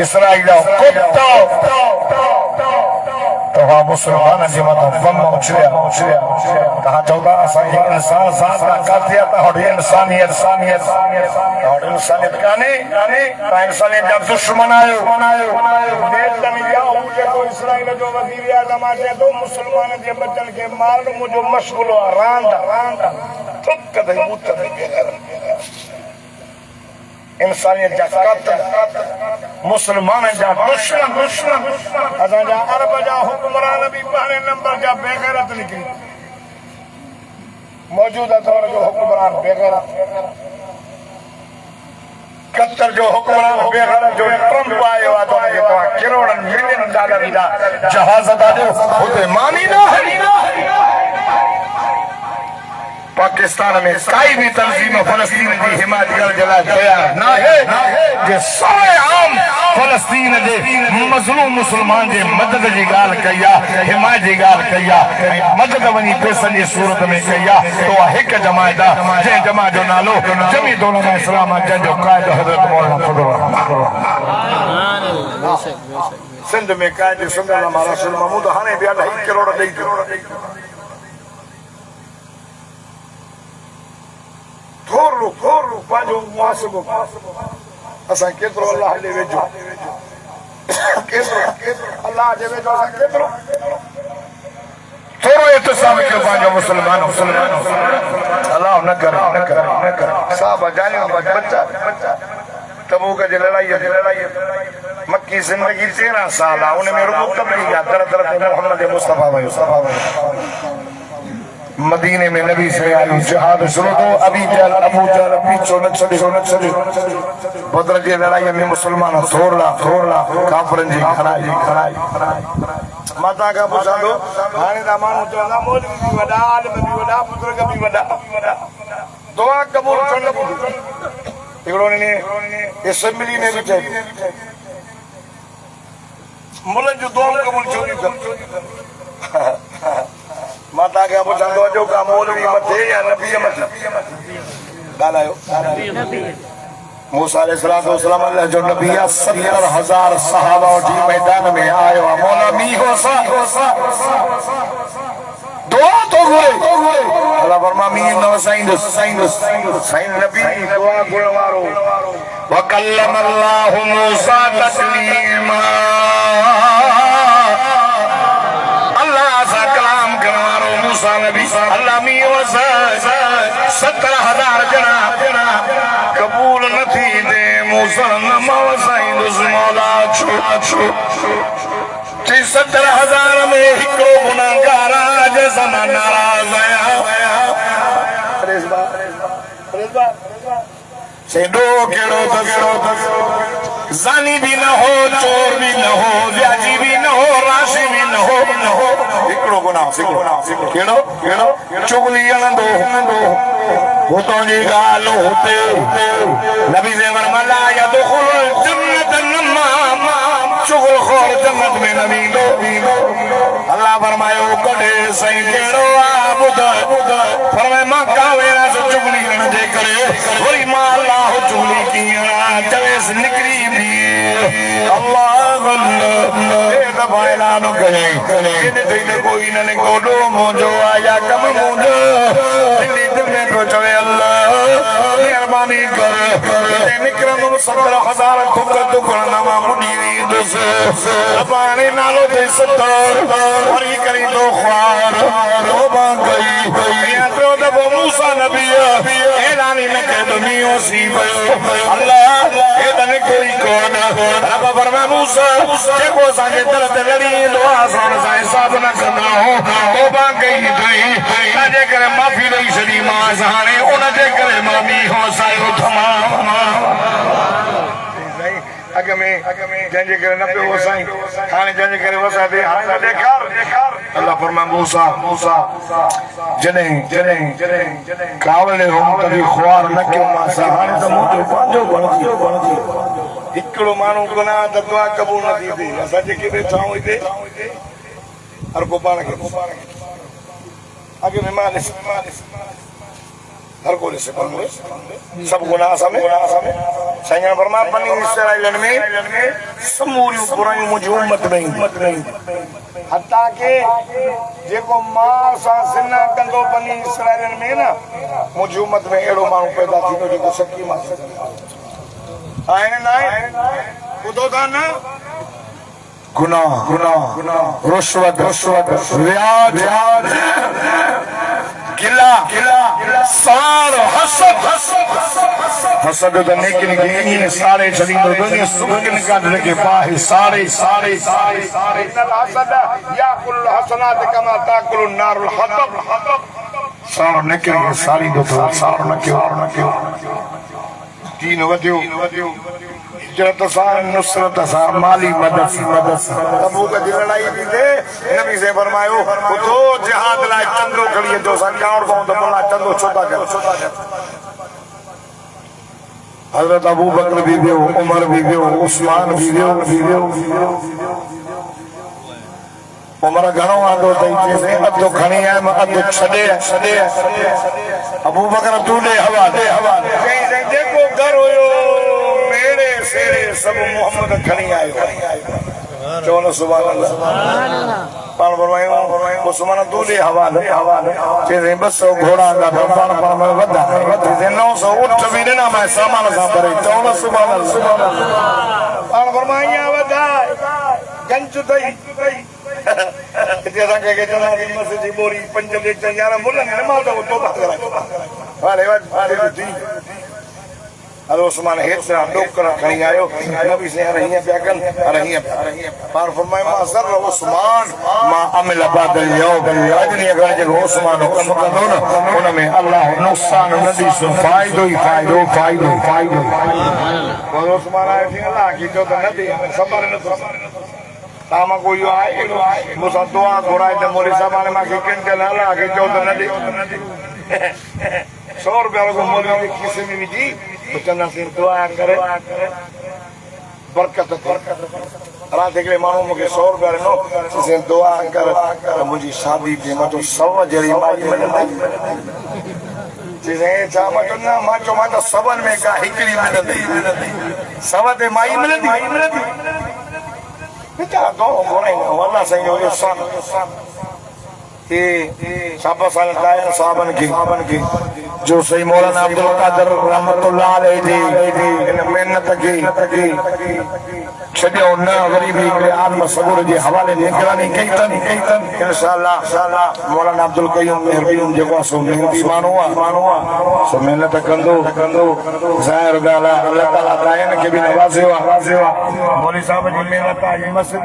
इसराइल कुत्तो तो वहाँ मुसलमान जी मतलब बम उछलिया कहा चौदह असांखे इंसान साथ का कर दिया था और इंसानियत और इंसानियत काने इंसानियत जब दुश्मन आयो देश तमिया उनके तो इसराइल जो वजीर आज़म आजे तो मुसलमान जे बच्चन के मार मुझो मशगुल रांद तुक कदे मुत इंसानियत जा कातिल मुसलमान जा दुश्मन असां जा अरब जा हुक्मरान भी पहले नंबर जा बेगैरत निकरी मौजूदा दौर जो हुक्मरान बेगैरत कतर जो हुक्मरान बेगैरत जो ट्रम्प आयो आ तो के तो करोड़न मिलियन डॉलर दा जहाज दा जो होते मानी ना पाकिस्तान में काई भी तंजीम फलस्तीन की हिमायत कर जला तैयार ना है जे सारे आम फलस्तीन जे मजलूम मुसलमान जे मदद जी गाल कया हिमायत जी गाल कया मदद वनी पैसन जी सूरत में कया तो एक जमात जे जमा जो नालो जमी दौलत इस्लाम जन जो कायद हजरत मौलाना फजल सिंध में कायद सुन्नत हमारा रसूल महमूद हाने भी 2.5 करोड़ दे थोरो पांजो मुआसबो असां केतिरो अल्लाह ॾे वेझो केतिरो अल्लाह जे वेझो असां केतिरो थोरो इत्तिसाम कयो पंहिंजो मुसलमान अल्लाह न करे साहब जानियो बच्चा तबूक जी लड़ाई मक्की जिंदगी 13 साल आहे उन में रुगो तबलीग आहे दर दर ते मोहम्मद मुस्तफा वयो मदीने में नबी से आयो जिहाद शुरू तो अबू जहल पीछो न छड़े बदर जी लड़ाई में मुसलमान थोरला काफरन जी खड़ाई माता का पुछा दो हाने दा मानू चवंदा मौलवी भी वडा आलिम भी वडा बुजुर्ग भी वडा दुआ कबूल करण हिकिड़ो ने असेंबली में भी चयो मुल्क जो दुआ कबूल छो नहीं माता के पुछा दो जो का मौलवी मथे या नबी मथे गालायो मूसा अलैहिस्सलाम अल्लाह जो नबी 70,000 सहाबा उठी मैदान में आयो मौला मी हो सा दुआ तो घुरे अल्लाह फरमा मी नो साइन नबी दुआ गुणवारो वकल्लम अल्लाह मूसा तस्लीमा अल्लाह सा कलाम करवारो मूसा नबी अल्लाह मी हो 70,000 जना कबूल नथी दे मूसा नमो साईं मौला छो 70,000 में हिकिड़ो गुनाहगार आज ज़माना नाराज़ आया सेडो केड़ो जानी भी न हो चोर भी न हो व्याजी भी न हो राशि भी न हो हिकिड़ो गुनाह केड़ो चुगली हलंदो हुतां जी ॻाल्हि हुते नबी से फरमाया यदखुल जन्नत नमाम चुगलखोर जन्नत में न वेंदो अल्लाह फरमायो कॾे सही केड़ो आहे ॿुधाए फरमाए मां कावेरा से चुगली हण जे करे वरी मां अल्लाह चुगली कीअं चवेसि निकिरी भी अल्लाह ए दफ़ा ऐलान कयईं कोई न गोॾो मुंहिंजो आहे या कम मुंहिंजो को चवे अल्लाह मेहरबानी कर निकरंदो 70,000 टुकड़ा नमा मुड़ी वेंदुसि पाणे नालो ते 70 वरी करी दो ख्वार तौबा कई या तो दफ़ो मूसा नबी ऐलान न कयो मियो सी भयो अल्लाह ए तने कोई कोन रब फरमाए मूसा जेको असांजे दर ते लड़ी ईंदो आहे असां सां हिसाब न कंदा आहियूं तौबा कई थई जे करे माफ़ी ॾेई छॾी मां हाणे उन जे करे मां मी हो सायो तमाम अॻ में जंहिंजे करे न पियो वसाई हाणे जंहिंजे करे वसा दे हाणे ॾेखार अल्लाह फरमाए मूसा जॾहिं कावड़े हो तॾहिं ख्वार न कयो मां हाणे त मुंहिंजो पंहिंजो बणजी हिकिड़ो माण्हू गुनाह त दुआ क़बूल न थी थिए असां जेके वेठा आहियूं हिते हर को पाण खे अॻ में मां ॾिस हर को से पंगे सब गुनाह समय साईं फरमा बनी इसराइलन में समूरियूं बुरायूं मुंहिंजी उम्मत में हता के जेको मां सां सिना कंदो बनी इसराइलन में ना मुंहिंजी उम्मत में अहिड़ो माण्हू पैदा थींदो जेको सच्ची मां आहिनि न आहे ॿुधो था न गुनाह रुश्वत व्याज गिला सार हसद त नेकिन खे सारे छॾींदो दुनिया सुखिन काढ रखे पाहे सारे हसद याकुल हसनात कमा ताकुल नारुल हतब सार नेकिन खे सारींदो थो सार न कयो दीन वधियो हिजरत सां नुसरत सां माली मदद तबूक जी लड़ाई थी थिए नबी से फरमायो उथो जिहाद लाइ चंदो खणी अचो असां ॼाण पऊं त भला चंदो छो था कयो हज़रत अबू बकर भी वियो उमर भी वियो उस्मान भी वियो उमर घणो आंदो अथई चइसि अधु खणी आयमि अधु छॾे अबू बकर तूं ॾे हवा चइसि जेको घर हुयो मेरे सेरे सब मोहम्मद खणी आयो चओ न सुभान अल्लाह पाण फरमायूं उस्मान तूं ॾे हवा चइसि 200 घोड़ा पाण वधा 900 ऊठ बि ॾिना मैं सामान सां भरे चओ न सुभान अल्लाह पाण फरमाईं वधाए गंज अथई हिते असांखे चवंदा मस्जिद जी बोरी 5 लीटर 11 मुलनि नमाज़ तौबा कराए अरे उस्मान हेतिरा डोकरा खणी आयो नबी से अरे हीअं पिया कनि अरे हीअं पाण फरमायो मां ज़र उस्मान मां अमिल बादल यौम अॼु ॾींहुं अगरि जेको उस्मान कमु कंदो न उन में अल्लाह नुक़सान न ॾींदो फ़ाइदो ई फ़ाइदो उस्मान आयो थी अल्लाह की चओ त न ॾे सबर नथो तव्हां मां कोई आहे मूंसां दुआ घुराए त मोली साहिब हाणे मूंखे किंटल अल्लाह खे चओ त न ॾे 100 रुपया रुगो मोली जे खीसे में विझी तो चवंदासीं दुआ करे बरकत रात हिकिड़े माण्हू मूंखे 100 रुपया ॾिनो चईं दुआ कर मुंहिंजी शादी थिए मां चयो 100 जहिड़ी माई मिलंदी चईं छा मां चयो न मां चयो मां त सबनि में का हिकिड़ी मिलंदी सब ते माई मिलंदी बेचारा दो घुराईंदा अल्लाह साईं जो इहसान शाबाश साहबन की जो सही मौलाना अब्दुल कादर रहमतुल्लाह अलैहि जी इन मेहनत की छॾियो न वरी बि हिकिड़े आलम सबूर जे हवाले निगरानी कई अथनि इंशाअल्लाह मौलाना अब्दुल कयूम मेहरबी जेको आहे सो मेहनती माण्हू आहे सो महिनत कंदो ज़ाहिर ॻाल्हि आहे अल्लाह ताला दायन खे बि नवाज़ियो आहे मौलवी साहिब जी महिनत आहे मस्जिद